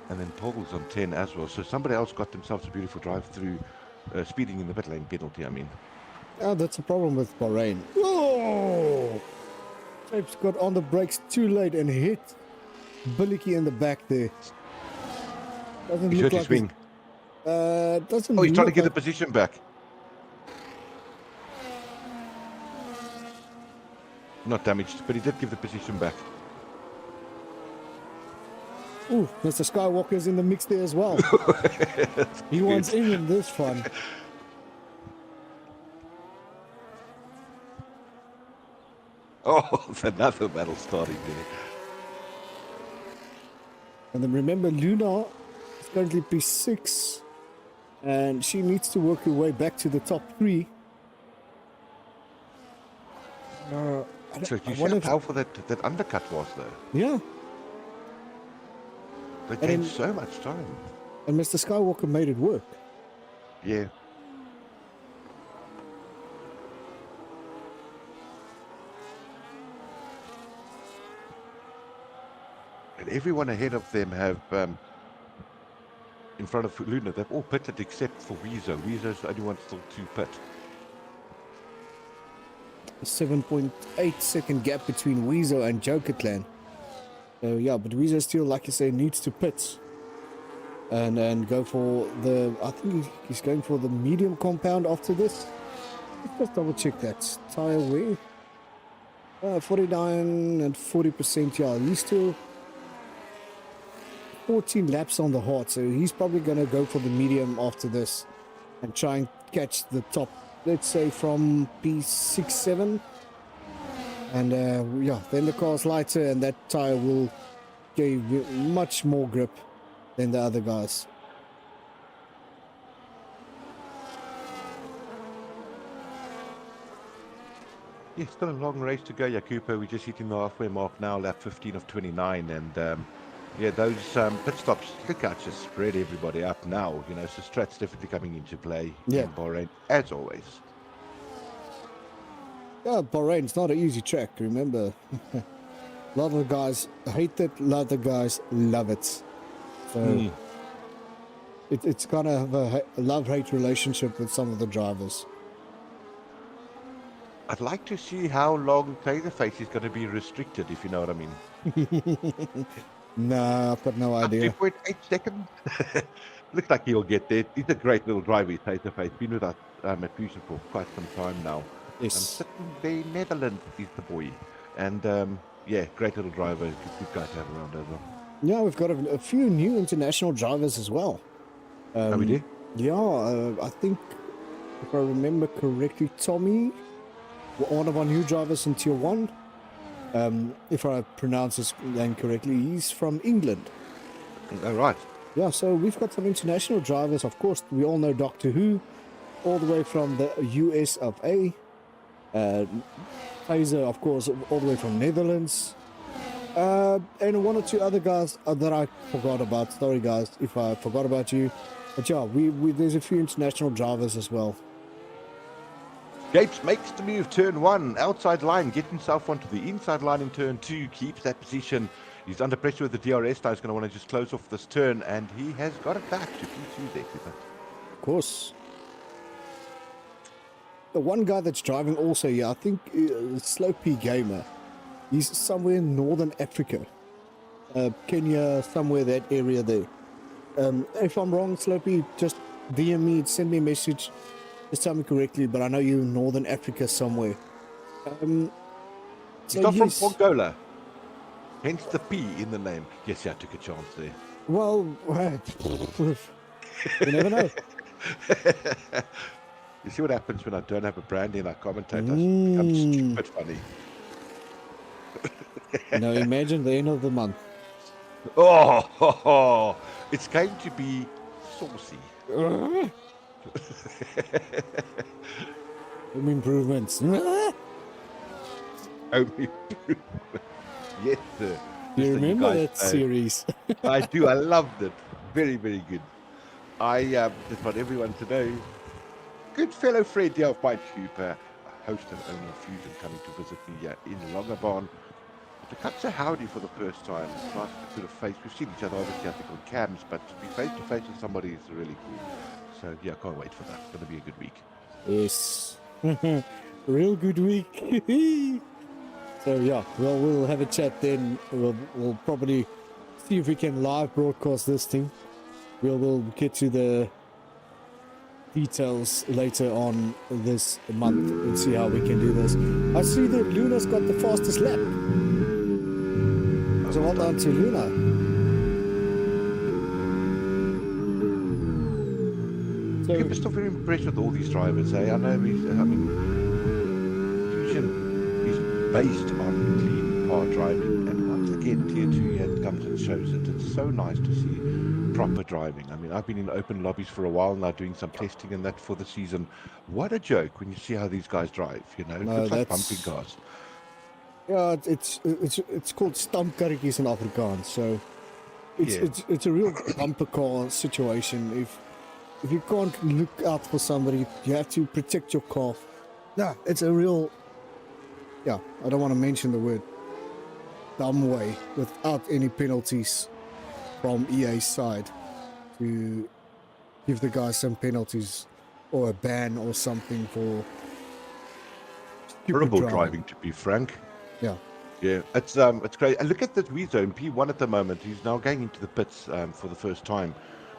and then Paul's on 10 as well. So somebody else got themselves a beautiful drive through, speeding in the pit lane penalty, I mean. Oh, that's a problem with Bahrain. Oh! Japes got on the brakes too late and hit Billicky in the back there. Doesn't He's look hurt like his wing. doesn't Oh, he's trying to look get the like, position back. Not damaged, but he did give the position back. ooh, Mr. Skywalker's in the mix there as well. He wants in this fun. Oh, it's another battle starting there. And then remember, Luna is currently P6, and she needs to work her way back to the top 3. So you see how powerful that undercut was, though. Yeah. They gained so much time. And Mr. Skywalker made it work. Yeah. And everyone ahead of them have, in front of Luna, they've all pitted except for Weezo. Weezo's the only one still to pit. A 7.8 second gap between Weezo and Joker Clan. So yeah, but Weezo still, like you say, needs to pit. And go for the, I think he's going for the medium compound after this. Let's just double check that. Tire wear. 49 and 40%, yeah, he's still 14 laps on the hard, so he's probably going to go for the medium after this and try and catch the top, let's say from P6, 7. And yeah, then the car's lighter and that tire will give much more grip than the other guys. Yeah, still a long race to go, Yakupo. We're just hitting the halfway mark now, lap 15 of 29. And yeah, those pit stops, look out, just spread everybody up now. You know, so Strat's definitely coming into play in Bahrain, as always. Yeah, Bahrain's not an easy track, remember. A lot of the guys hate it, a lot of the guys love it. So it's kind of have a love-hate relationship with some of the drivers. I'd like to see how long Taserface is going to be restricted, if you know what I mean. Nah, I've got no idea. 2.8 seconds. Looks like he'll get there. He's a great little driver, Taserface. Been with us at Fusion for quite some time now. Yes. Sitting the Netherlands is the boy. And yeah, great little driver. Good guy to have around as well. Yeah, we've got a few new international drivers as well. Oh, we do? Yeah, I think, if I remember correctly, Tommy, one of our new drivers in Tier 1. If I pronounce his name correctly, he's from England. Oh, right. Yeah, so we've got some international drivers. Of course, we all know Doctor Who, all the way from the US of A. Taser, of course, all the way from Netherlands. And one or two other guys that I forgot about. Sorry, guys, if I forgot about you. But yeah, there's a few international drivers as well. Gates makes the move, turn 1, outside line, gets himself onto the inside line in turn 2, keeps that position. He's under pressure with the DRS now. He's going to want to just close off this turn, and he has got it back to P2 there. Of course. The one guy that's driving also, yeah, I think Slow P Gamer. He's somewhere in Northern Africa. Kenya, somewhere that area there. If I'm wrong, Slow P, just DM me, send me a message. Just tell me correctly, but I know you're in Northern Africa somewhere. He's not from Pongola. Hence the P in the name. Yes, yeah, I took a chance there. Well, you never know. You see what happens when I don't have a brand and I commentate? I'm stupid funny. Now imagine the end of the month. Oh, it's going to be saucy. Home improvements. Only yes, sir. Do you Just so you remember guys that know. series? I do. I loved it. Very, very good. I just want everyone to know. Good fellow friend here of mine, Cooper, a host and owner of Fusion, coming to visit me here in Longabon. To come say howdy for the first time. It's nice to put a face. We've seen each other obviously, I think, on cams, but to be face to face with somebody is really cool. So yeah, can't wait for that. It's going to be a good week. Yes. Real good week. So yeah, well, we'll have a chat then. We'll probably see if we can live broadcast this thing. We'll get to the details later on this month and see how we can do this. I see that Luna's got the fastest lap. So well done to Luna. So Cooper's still very impressed with all these drivers, eh? I know Fusion is based on clean car driving, and once again, Tier 2 here comes and shows it. It's so nice to see proper driving. I mean, I've been in open lobbies for a while now, doing some testing and that for the season. What a joke when you see how these guys drive. You know, it no, looks like bumping that's cars. yeah, it's called stampkarretjies in Afrikaans. So Yeah. it's a real bumper car situation. If you can't look out for somebody, you have to protect your car. Yeah, it's a real, yeah, I don't want to mention the word dumb way without any penalties from EA's side to give the guys some penalties or a ban or something for stupid Horrible driving. driving, to be frank. Yeah. Yeah, it's great. And look at that wee zone P1 at the moment. He's now going into the pits for the first time,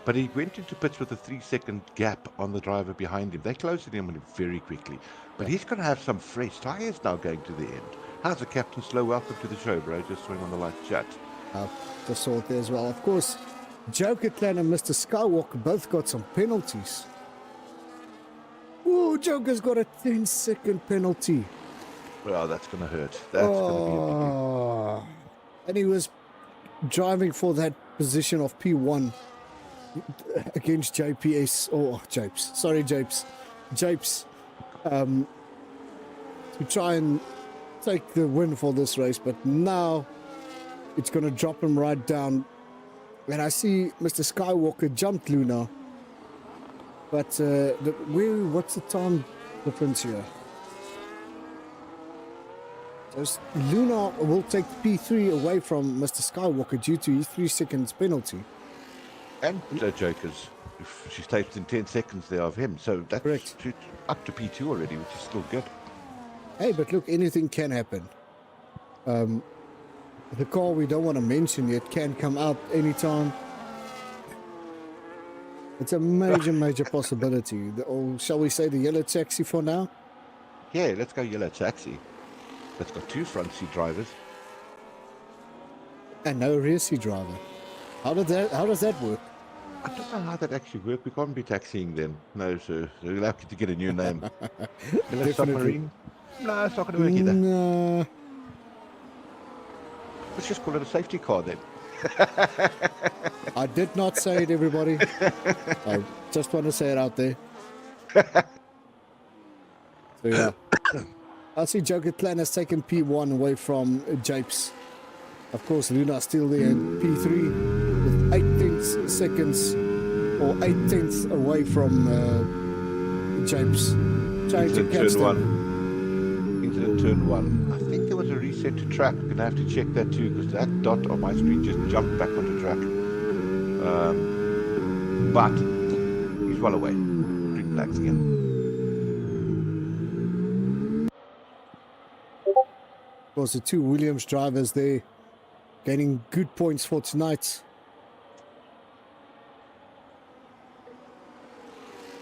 but he went into pits with a 3-second gap on the driver behind him. They're closing him on him very quickly, but he's going to have some fresh tires now going to the end. How's the Captain Slow? Welcome to the show, bro. Just swing on the live chat. Just saw it there as well. Of course, Joker Clan and Mr. Skywalker both got some penalties. Ooh, Joker's got a 10-second penalty. Well, that's going to hurt. That's going to be a biggie. And he was driving for that position of P1 against JPS. Oh, Japes. Sorry, Japes. Japes. To try and take the win for this race, but now it's going to drop him right down. And I see Mr. Skywalker jumped Luna. But what's the time difference here? So Luna will take P3 away from Mr. Skywalker due to his 3 seconds penalty. And Joker's, if she stays within 10 seconds there of him. So that's Correct. Up to P2 already, which is still good. Hey, but look, anything can happen. The car we don't want to mention yet can come out anytime. It's a major possibility. Or shall we say the yellow taxi for now? Yeah, let's go yellow taxi. That's got 2 front seat drivers. And no rear seat driver. How does that work? I don't know how that actually works. We can't be taxiing then. No, sir. So you'll have to get a new name. Yellow submarine? No, it's not going to work either. No. Let's just call it a safety car then. I did not say it, everybody. I just want to say it out there. So yeah. I see Joker Clan has taken P1 away from Japes. Of course, Luna's still there in P3 with 8 seconds or 8 tenths away from Japes. Trying to catch them. Into turn 1. I think there was a reset to track. We're going to have to check that too, because that dot on my screen just jumped back onto track. But he's well away. Green flags again. Of course, the 2 Williams drivers there gaining good points for tonight.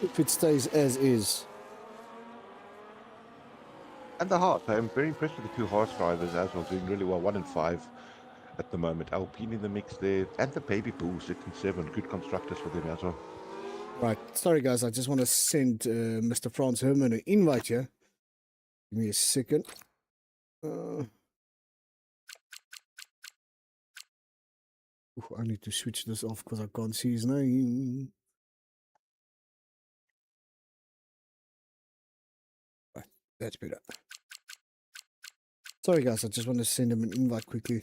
If it stays as is. And the Haas. I'm very impressed with the 2 Haas drivers as well, doing really well. 1 and 5 at the moment. Alpine in the mix there. And the Baby Bull 6 and 7. Good constructors for them as well. Right. Sorry, guys. I just want to send Mr. Franz Herman an invite here. Give me a second. I need to switch this off because I can't see his name. That's better. Sorry, guys. I just want to send him an invite quickly.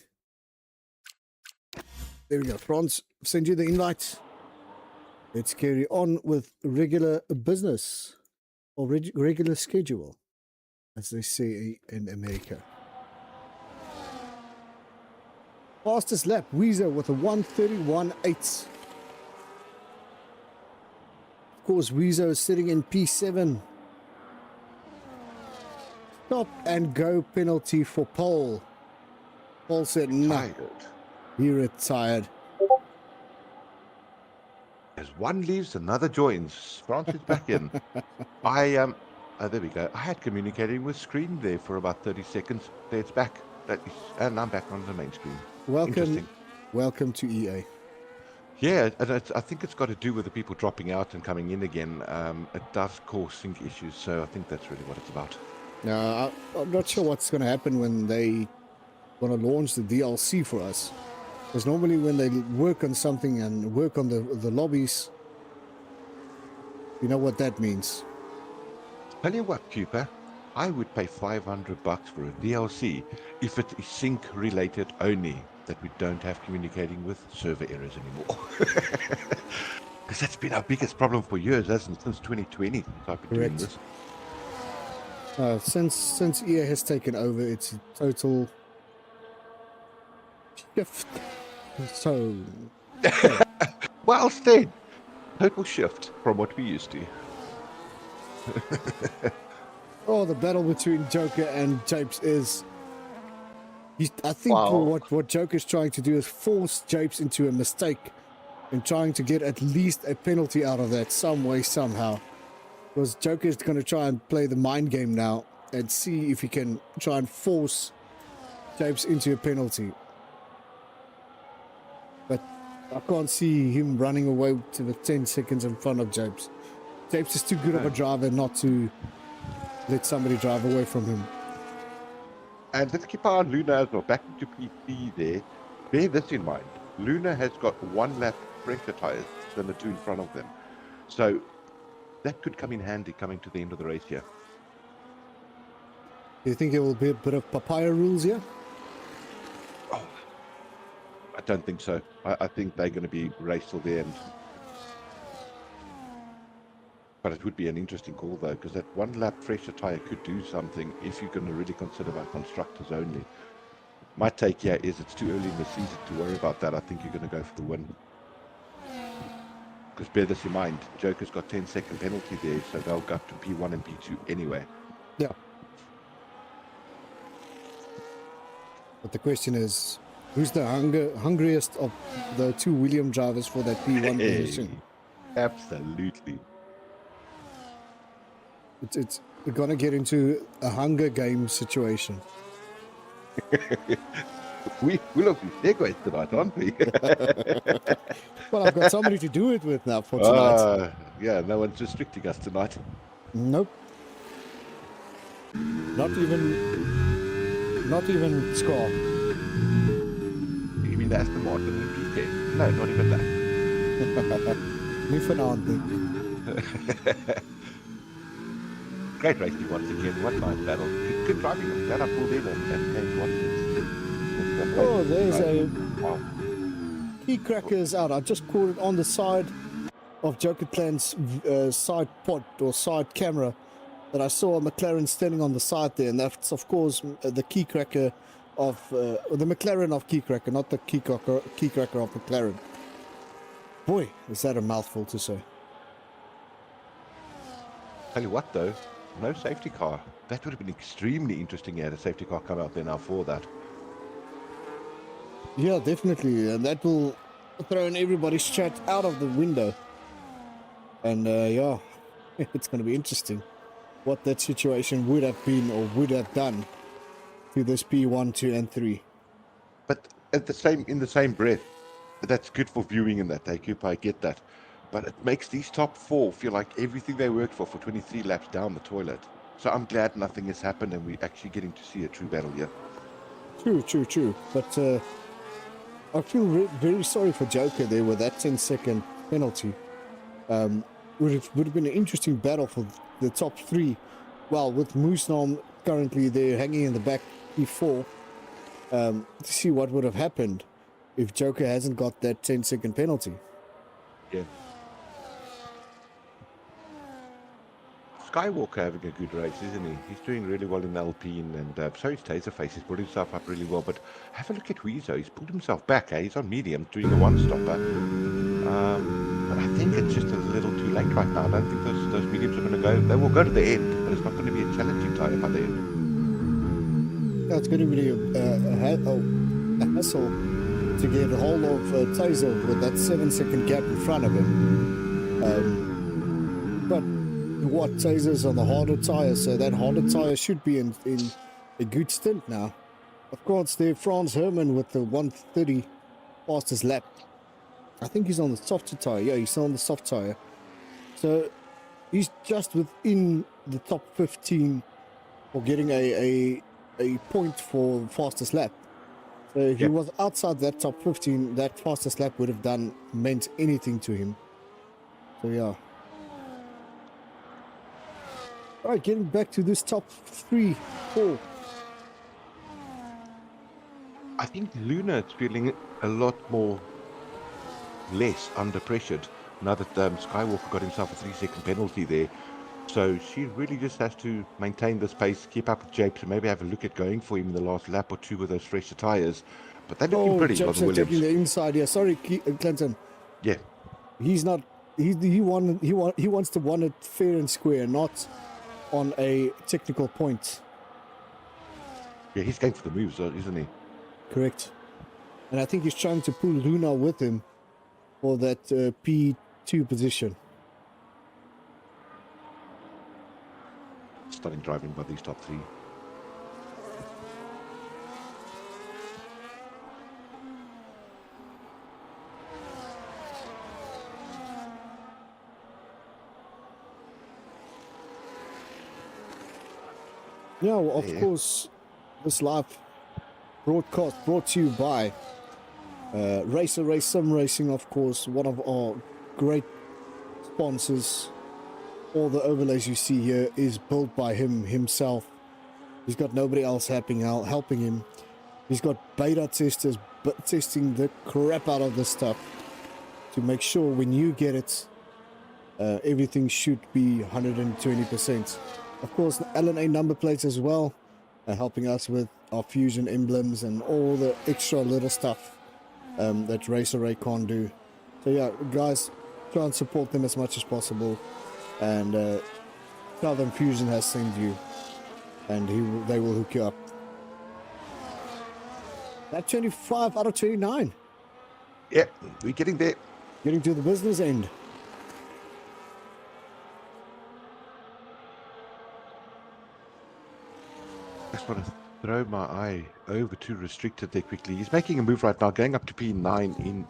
There we go. Franz, send you the invite. Let's carry on with regular business or regular schedule, as they say in America. Fastest lap, Weezer with a 1:31.8. Of course, Weezer is sitting in P7. Stop and go penalty for Paul. Paul said no. He retired. As one leaves, another joins. France is back in. There we go. I had communicating with screen there for about 30 seconds. There, it's back. And I'm back on the main screen. Welcome to EA. Yeah, and I think it's got to do with the people dropping out and coming in again. It does cause sync issues, so I think that's really what it's about. Now, I'm not sure what's going to happen when they want to launch the DLC for us. Because normally when they work on something and work on the lobbies, you know what that means. Tell you what, Cooper, I would pay $500 for a DLC if it is sync related only, that we don't have communicating with server errors anymore. Because that's been our biggest problem for years, hasn't it? Since 2020, since I've been doing this. Since EA has taken over, it's a total shift. So, well said. Total shift from what we used to. Oh, the battle between Joker and Japes is... I think what Joker's trying to do is force Japes into a mistake and trying to get at least a penalty out of that some way, somehow. Because Joker's going to try and play the mind game now and see if he can try and force Japes into a penalty. But I can't see him running away to the 10 seconds in front of Japes. Japes is too good of a driver not to let somebody drive away from him. And let's keep our Luna as well. Back into PT there. Bear this in mind. Luna has got one lap fresher tyres than the two in front of them. So that could come in handy coming to the end of the race here. Do you think there will be a bit of papaya rules here? Oh, I don't think so. I think they're going to be raced till the end. But it would be an interesting call, though, because that one lap fresher tyre could do something if you're going to really consider about constructors only. My take here is it's too early in the season to worry about that. I think you're going to go for the win. Because bear this in mind, Joker's got 10-second penalty there, so they'll go up to P1 and P2 anyway. Yeah. But the question is, who's the hungriest of the two William drivers for that P1 position? Absolutely. It's going to get into a Hunger Game situation. We'll have segues tonight, aren't we? Well, I've got somebody to do it with now for tonight. Yeah, no one's restricting us tonight. Nope. Not even Scar. You mean the Aston Martin and PK? No, not even that. Newfoundland. Great racing once again. What nice battle. Good driving. I'm glad I pulled in and came to watch this. Oh, there's a key crackers out. I just caught it on the side of Joker Plan's side pod or side camera that I saw a McLaren standing on the side there, and that's of course the key cracker of the McLaren of key cracker, not the key cracker of McLaren. Boy, is that a mouthful to say. Tell you what though, no safety car. That would have been extremely interesting had a safety car come out there now for that. Yeah, definitely, and that will throw everybody's chat out of the window. And yeah, it's going to be interesting what that situation would have been or would have done to this P1, 2, and 3. But in the same breath, that's good for viewing in that day, Cooper, I get that. But it makes these top four feel like everything they worked for 23 laps down the toilet. So I'm glad nothing has happened and we're actually getting to see a true battle here. True. But I feel very sorry for Joker there with that 10-second penalty. Would have been an interesting battle for the top three well, with Moosnom currently they're hanging in the back P4, to see what would have happened if Joker hasn't got that 10-second penalty. Yeah. Skywalker having a good race, isn't he? He's doing really well in Alpine, and so is Taserface. He's pulled himself up really well. But have a look at Weezo. He's pulled himself back. He's on medium, doing a one-stopper. But I think it's just a little too late right now. I don't think those mediums are going to go. They will go to the end, but it's not going to be a challenging tyre by the end. That's going to be a hassle to get a hold of Taser with that 7-second gap in front of him. But what, Taser's on the harder tyre, so that harder tyre should be in a good stint now. Of course, there Franz Herman with the 130 fastest lap. I think he's on the softer tyre. Yeah, he's on the soft tyre. So he's just within the top 15 for getting a point for fastest lap. So if he was outside that top 15, that fastest lap would have meant anything to him. So yeah. All right, getting back to this top 3, 4. I think Luna is feeling a lot less under pressured now that Skywalker got himself a 3-second penalty there. So she really just has to maintain this pace, keep up with Japes, and maybe have a look at going for him in the last lap or two with those fresher tyres. But they're looking pretty, Japes Williams. taking the inside here. Sorry, Clinton. Yeah. He's not. He wants to win it fair and square, not on a technical point. Yeah, he's going for the moves, isn't he? Correct. And I think he's trying to pull Luna with him for that P2 position. Stunning driving by these top 3. Yeah, well, of course, this live broadcast brought to you by Racer Race Sim Racing, of course, one of our great sponsors. All the overlays you see here is built by himself. He's got nobody else helping him. He's got beta testers testing the crap out of this stuff to make sure when you get it, everything should be 120%. Of course, LNA number plates as well, helping us with our fusion emblems and all the extra little stuff that Racer Ray can't do. So yeah, guys, try and support them as much as possible, and tell them Fusion has sent you, and they will hook you up. That 25 out of 29. Yeah, we're getting there. Getting to the business end. Just want to throw my eye over to Restricted there quickly. He's making a move right now, going up to P9 in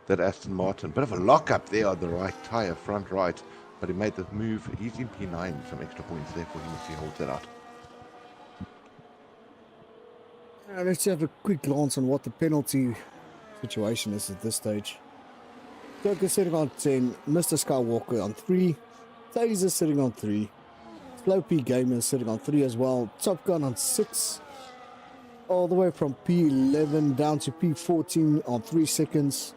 that Aston Martin. Bit of a lock up there on the right tyre, front right. But he made the move. He's in P9. Some extra points there for him if he holds that out. Let's have a quick glance on what the penalty situation is at this stage. Joker sitting on 10, Mr. Skywalker on 3, Taser sitting on 3, Slow P Gamer sitting on 3 as well, Top Gun on 6, all the way from P11 down to P14 on 3 seconds,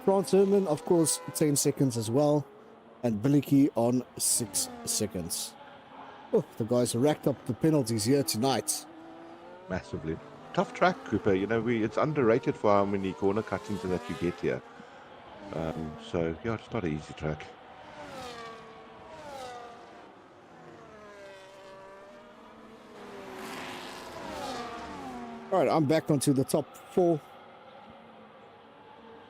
Franz Herman, of course, 10 seconds as well, and Billy Key on 6 seconds. Oh, the guys racked up the penalties here tonight. Massively. Tough track, Cooper. You know, it's underrated for how many corner cuttings that you get here. So, yeah, it's not an easy track. All right, I'm back onto the top 4.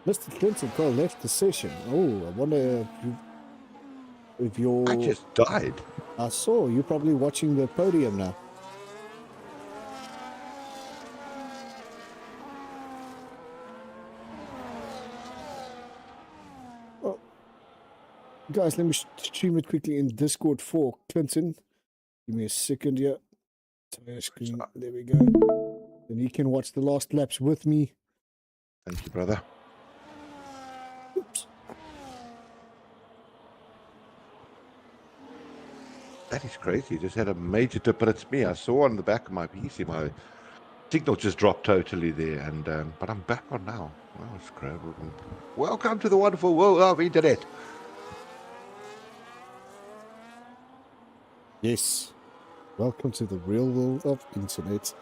Mr. Clinton Cole left the session. Oh, I wonder if you're... I just died. I saw. You're probably watching the podium now. Oh. Guys, let me stream it quickly in Discord for Clinton. Give me a second here. Tire screen. There we go. Then you can watch the last laps with me. Thank you, brother. Oops. That is crazy. Just had a major dip, but it's me. I saw on the back of my PC, my signal just dropped totally there, and but I'm back on now. Oh, it's great. Welcome to the wonderful world of internet. Yes. Welcome to the real world of internet.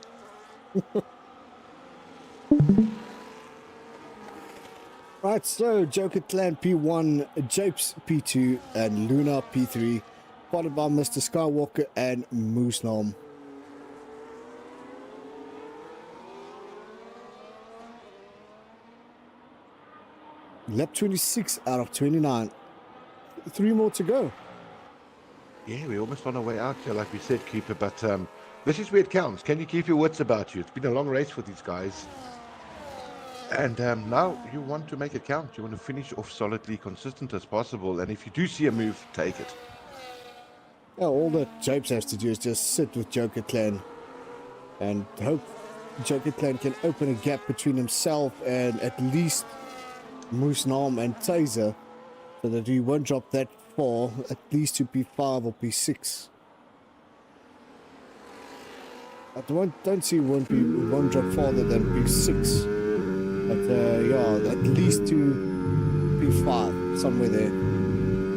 Right, so Joker Clan P1, Japes P2, and Luna P3, followed by Mr. Skywalker and Moose Nom. Lap 26 out of 29. 3 more to go. Yeah, we're almost on our way out here, like we said, Keeper, but this is where it counts. Can you keep your wits about you? It's been a long race for these guys. And now you want to make it count. You want to finish off solidly, consistent as possible. And if you do see a move, take it. Yeah, all that Japes has to do is just sit with Joker Clan and hope Joker Clan can open a gap between himself and at least Moose Nom and Taser, so that he won't drop that far, at least to P5 or P6. I don't see he won't drop farther than P6. But yeah, at least to P5, somewhere there.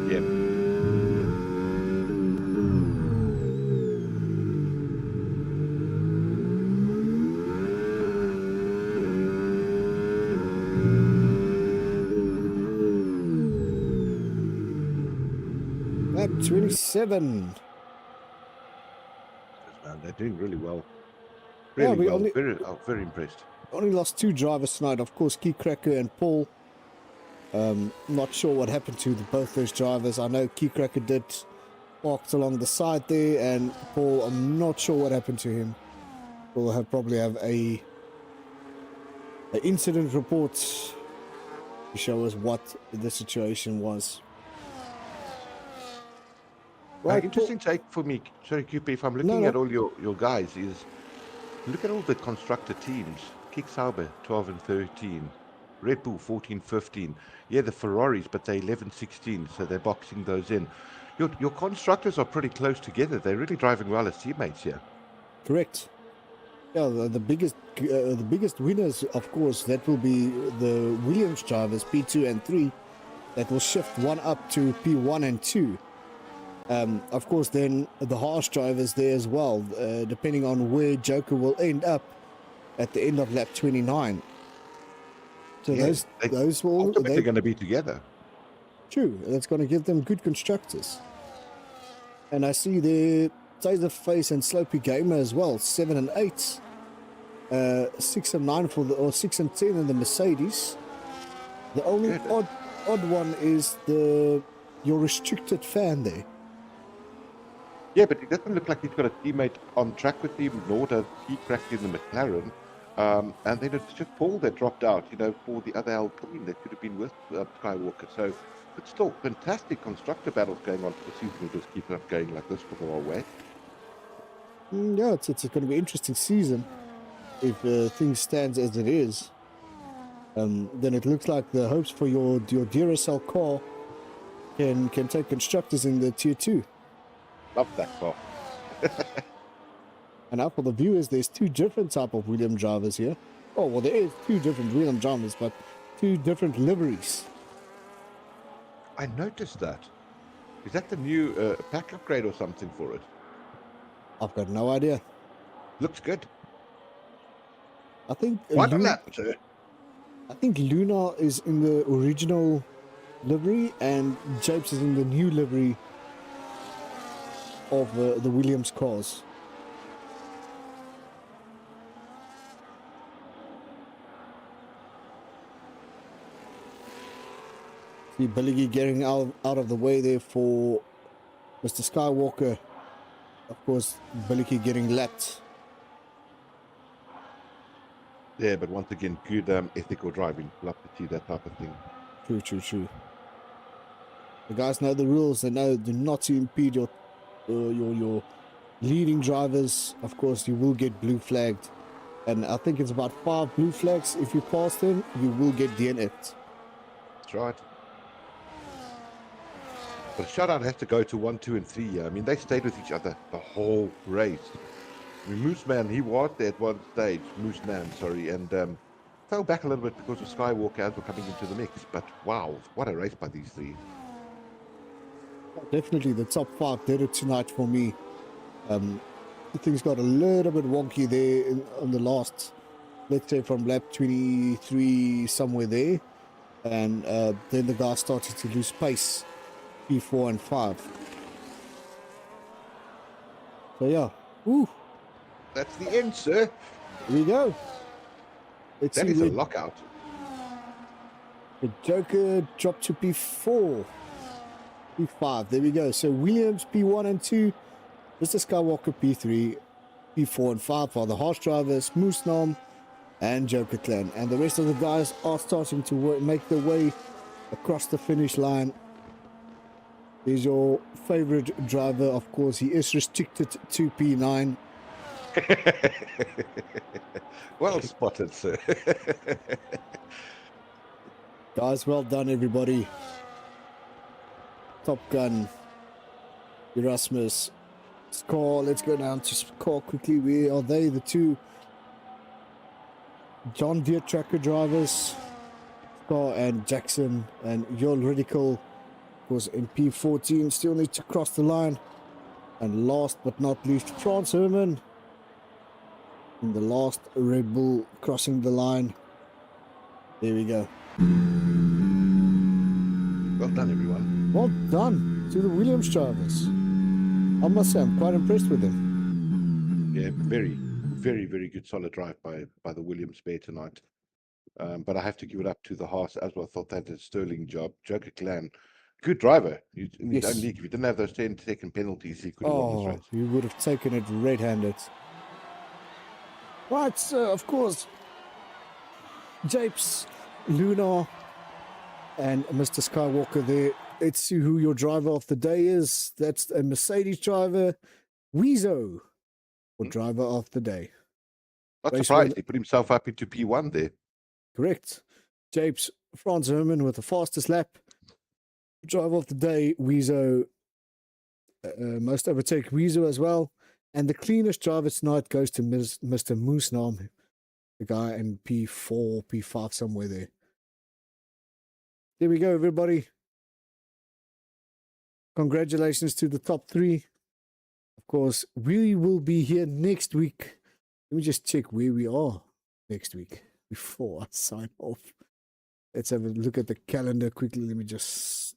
Yep. Lap 27. Man, they're doing really well. Yeah, Really we well. only- Very impressed. Only lost 2 drivers tonight, of course, Keycracker and Paul. Not sure what happened to both those drivers. I know Keycracker did parked along the side there, and Paul, I'm not sure what happened to him. We'll probably have a incident report to show us what the situation was. Right, Interesting take for me. Sorry, QP, if I'm looking No. at all your guys, is look at all the constructor teams. Kick Sauber, 12 and 13. Red Bull, 14, 15. Yeah, the Ferraris, but they're 11, 16, so they're boxing those in. Your constructors are pretty close together. They're really driving well as teammates here. Correct. Yeah, the biggest winners, of course, that will be the Williams drivers, P2 and 3, that will shift one up to P1 and 2. Of course, then the harsh drivers there as well, depending on where Joker will end up at the end of lap 29. So Yeah, those will ultimately going to be together. True, that's going to give them good constructors. And I see there Taser Face and Slopey Gamer as well, 7 and 8, 6 and 9 or 6 and 10 in the Mercedes. The only odd one is your restricted fan there. Yeah, but it doesn't look like he's got a teammate on track with him, nor does he crack in the McLaren. And then it's just Paul that dropped out, for the other Alpine that could have been with Skywalker. So, but still, fantastic constructor battles going on for the season. We'll just keep it going like this for the whole way. Yeah, it's going to be an interesting season if things stands as it is. Then it looks like the hopes for your Duracell car can take constructors in the Tier 2. Love that car. And now for the viewers, there's 2 different type of Williams drivers here. Oh, well, there is 2 different Williams drivers, but 2 different liveries. I noticed that. Is that the new pack upgrade or something for it? I've got no idea. Looks good. I think Right on that, sir. I think Luna is in the original livery and Japes is in the new livery of the Williams cars. See Billy getting out of the way there for Mr. Skywalker. Of course, Billy getting lapped. Yeah, but once again, good ethical driving. Love to see that type of thing. True. The guys know the rules. They know do not to impede your leading drivers. Of course, you will get blue flagged, and I think it's about 5 blue flags. If you pass them, you will get DNF'd. That's right. But a shout out has to go to 1, 2, and 3. I mean, they stayed with each other the whole race. I mean, Moose Man, he was there at one stage, Moose Man, sorry, and fell back a little bit because the Skywalkers were coming into the mix. But wow, what a race by these three. Definitely the top 5 did it tonight for me. Things got a little bit wonky there on the last, let's say from lap 23, somewhere there. And then the guys started to lose pace, P4 and 5. So yeah, woo, That's the end, sir. here we go. Let's That see is a where lockout. the Joker dropped to P4, P5. There we go. So Williams P1 and 2, Mr. Skywalker P3, P4 and 5 are the harsh drivers, Moose Nam and Joker Clan. And the rest of the guys are starting to make their way across the finish line. There's your favorite driver, of course. He is restricted to P9. Well spotted, sir. Guys, well done, everybody. Top Gun, Erasmus, Scar. Let's go down to Scar quickly. Where are they? The two John Deere tracker drivers, Scar and Jackson, and Yul Radical was in P14. Still need to cross the line. And last but not least, France Herman in the last Red Bull crossing the line. There we go. Well done, everyone. Well done to the Williams drivers. I must say, I'm quite impressed with them. Yeah, very, very, very good solid drive by the Williams pair tonight. But I have to give it up to the Haas as well. I thought they did a sterling job. Joker Clan, good driver. In his own league, if he didn't have those 10-second penalties, he could have won this race. You would have taken it red-handed. Right, so of course, Japes, Luna, and Mr. Skywalker there. Let's see who your driver of the day is. That's a Mercedes driver, Weezo, or driver of the day. Not surprised. He put himself up into P1 there. Correct. Japes, Franz Herman with the fastest lap. Driver of the day, Weezo. Most overtake Weezo as well. And the cleanest driver tonight goes to Mr. Moose Nam, the guy in P4, P5, somewhere there. There we go, everybody. Congratulations to the top 3. Of course, we will be here next week. Let me just check where we are next week before I sign off. Let's have a look at the calendar quickly. Let me just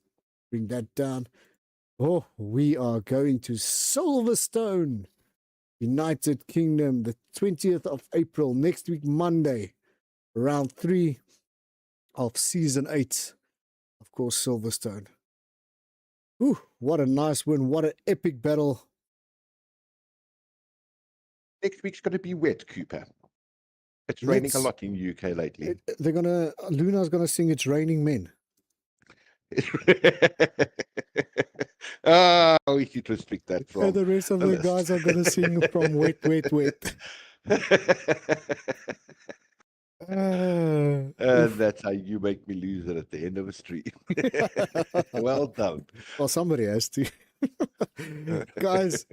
bring that down. Oh, we are going to Silverstone, United Kingdom, the 20th of April, next week, Monday, round 3 of season 8. Of course, Silverstone. Ooh, what a nice win. What an epic battle. Next week's going to be wet, Cooper. It's raining a lot in UK lately. Luna's going to sing It's Raining Men. We should restrict that from. And the rest of the guys are going to sing from Wet, Wet, Wet. And that's how you make me lose it at the end of a stream. Well done. Well, somebody has to. Guys,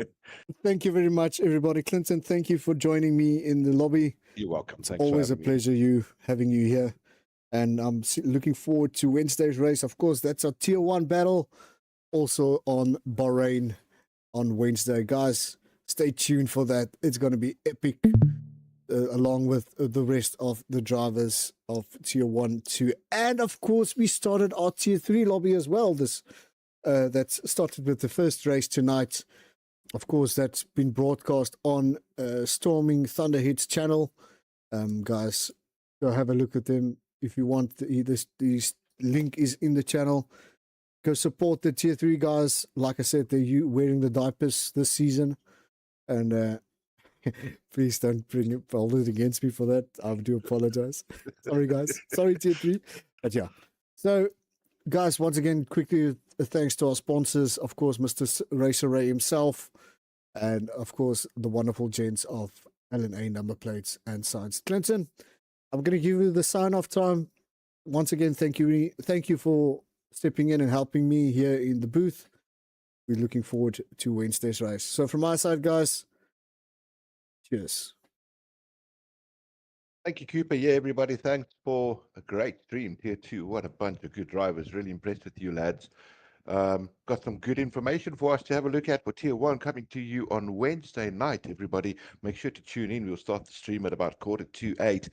thank you very much, everybody. Clinton, thank you for joining me in the lobby. You're welcome. Thanks. Always a pleasure having you here. And I'm looking forward to Wednesday's race. Of course, that's our Tier 1 battle. Also on Bahrain on Wednesday. Guys, stay tuned for that. It's going to be epic. Along with the rest of the drivers of Tier 1, 2. And of course, we started our Tier 3 lobby as well. That's started with the first race tonight. Of course, that's been broadcast on Storming Thunderhead's channel. Guys, go have a look at them if you want. This link is in the channel. Go support the Tier 3 guys. Like I said, they're wearing the diapers this season. And please don't hold it against me for that. I do apologize. Sorry, guys. Sorry, Tier 3. But yeah. So, guys, once again, quickly, thanks to our sponsors. Of course, Mr. Racer Ray himself. And, of course, the wonderful gents of LNA number plates and signs. Clinton, I'm going to give you the sign-off time. Once again, thank you for stepping in and helping me here in the booth. we're looking forward to Wednesday's race. So from my side, guys, cheers. Thank you, Cooper. Yeah, everybody, thanks for a great stream. Tier 2, what a bunch of good drivers. Really impressed with you, lads. Got some good information for us to have a look at for Tier 1 coming to you on Wednesday night, everybody. Make sure to tune in. We'll start the stream at about 7:45,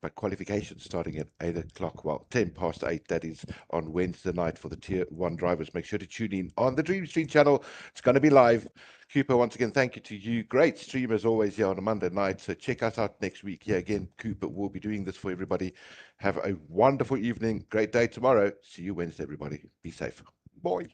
but qualification starting at 8 o'clock, well, 10 past 8, that is, on Wednesday night for the Tier 1 drivers. Make sure to tune in on the Dream Stream channel. It's going to be live. Cooper, once again, thank you to you. Great stream as always here on a Monday night. So check us out next week. Yeah, again, Cooper will be doing this for everybody. Have a wonderful evening. Great day tomorrow. See you Wednesday, everybody. Be safe. Bye.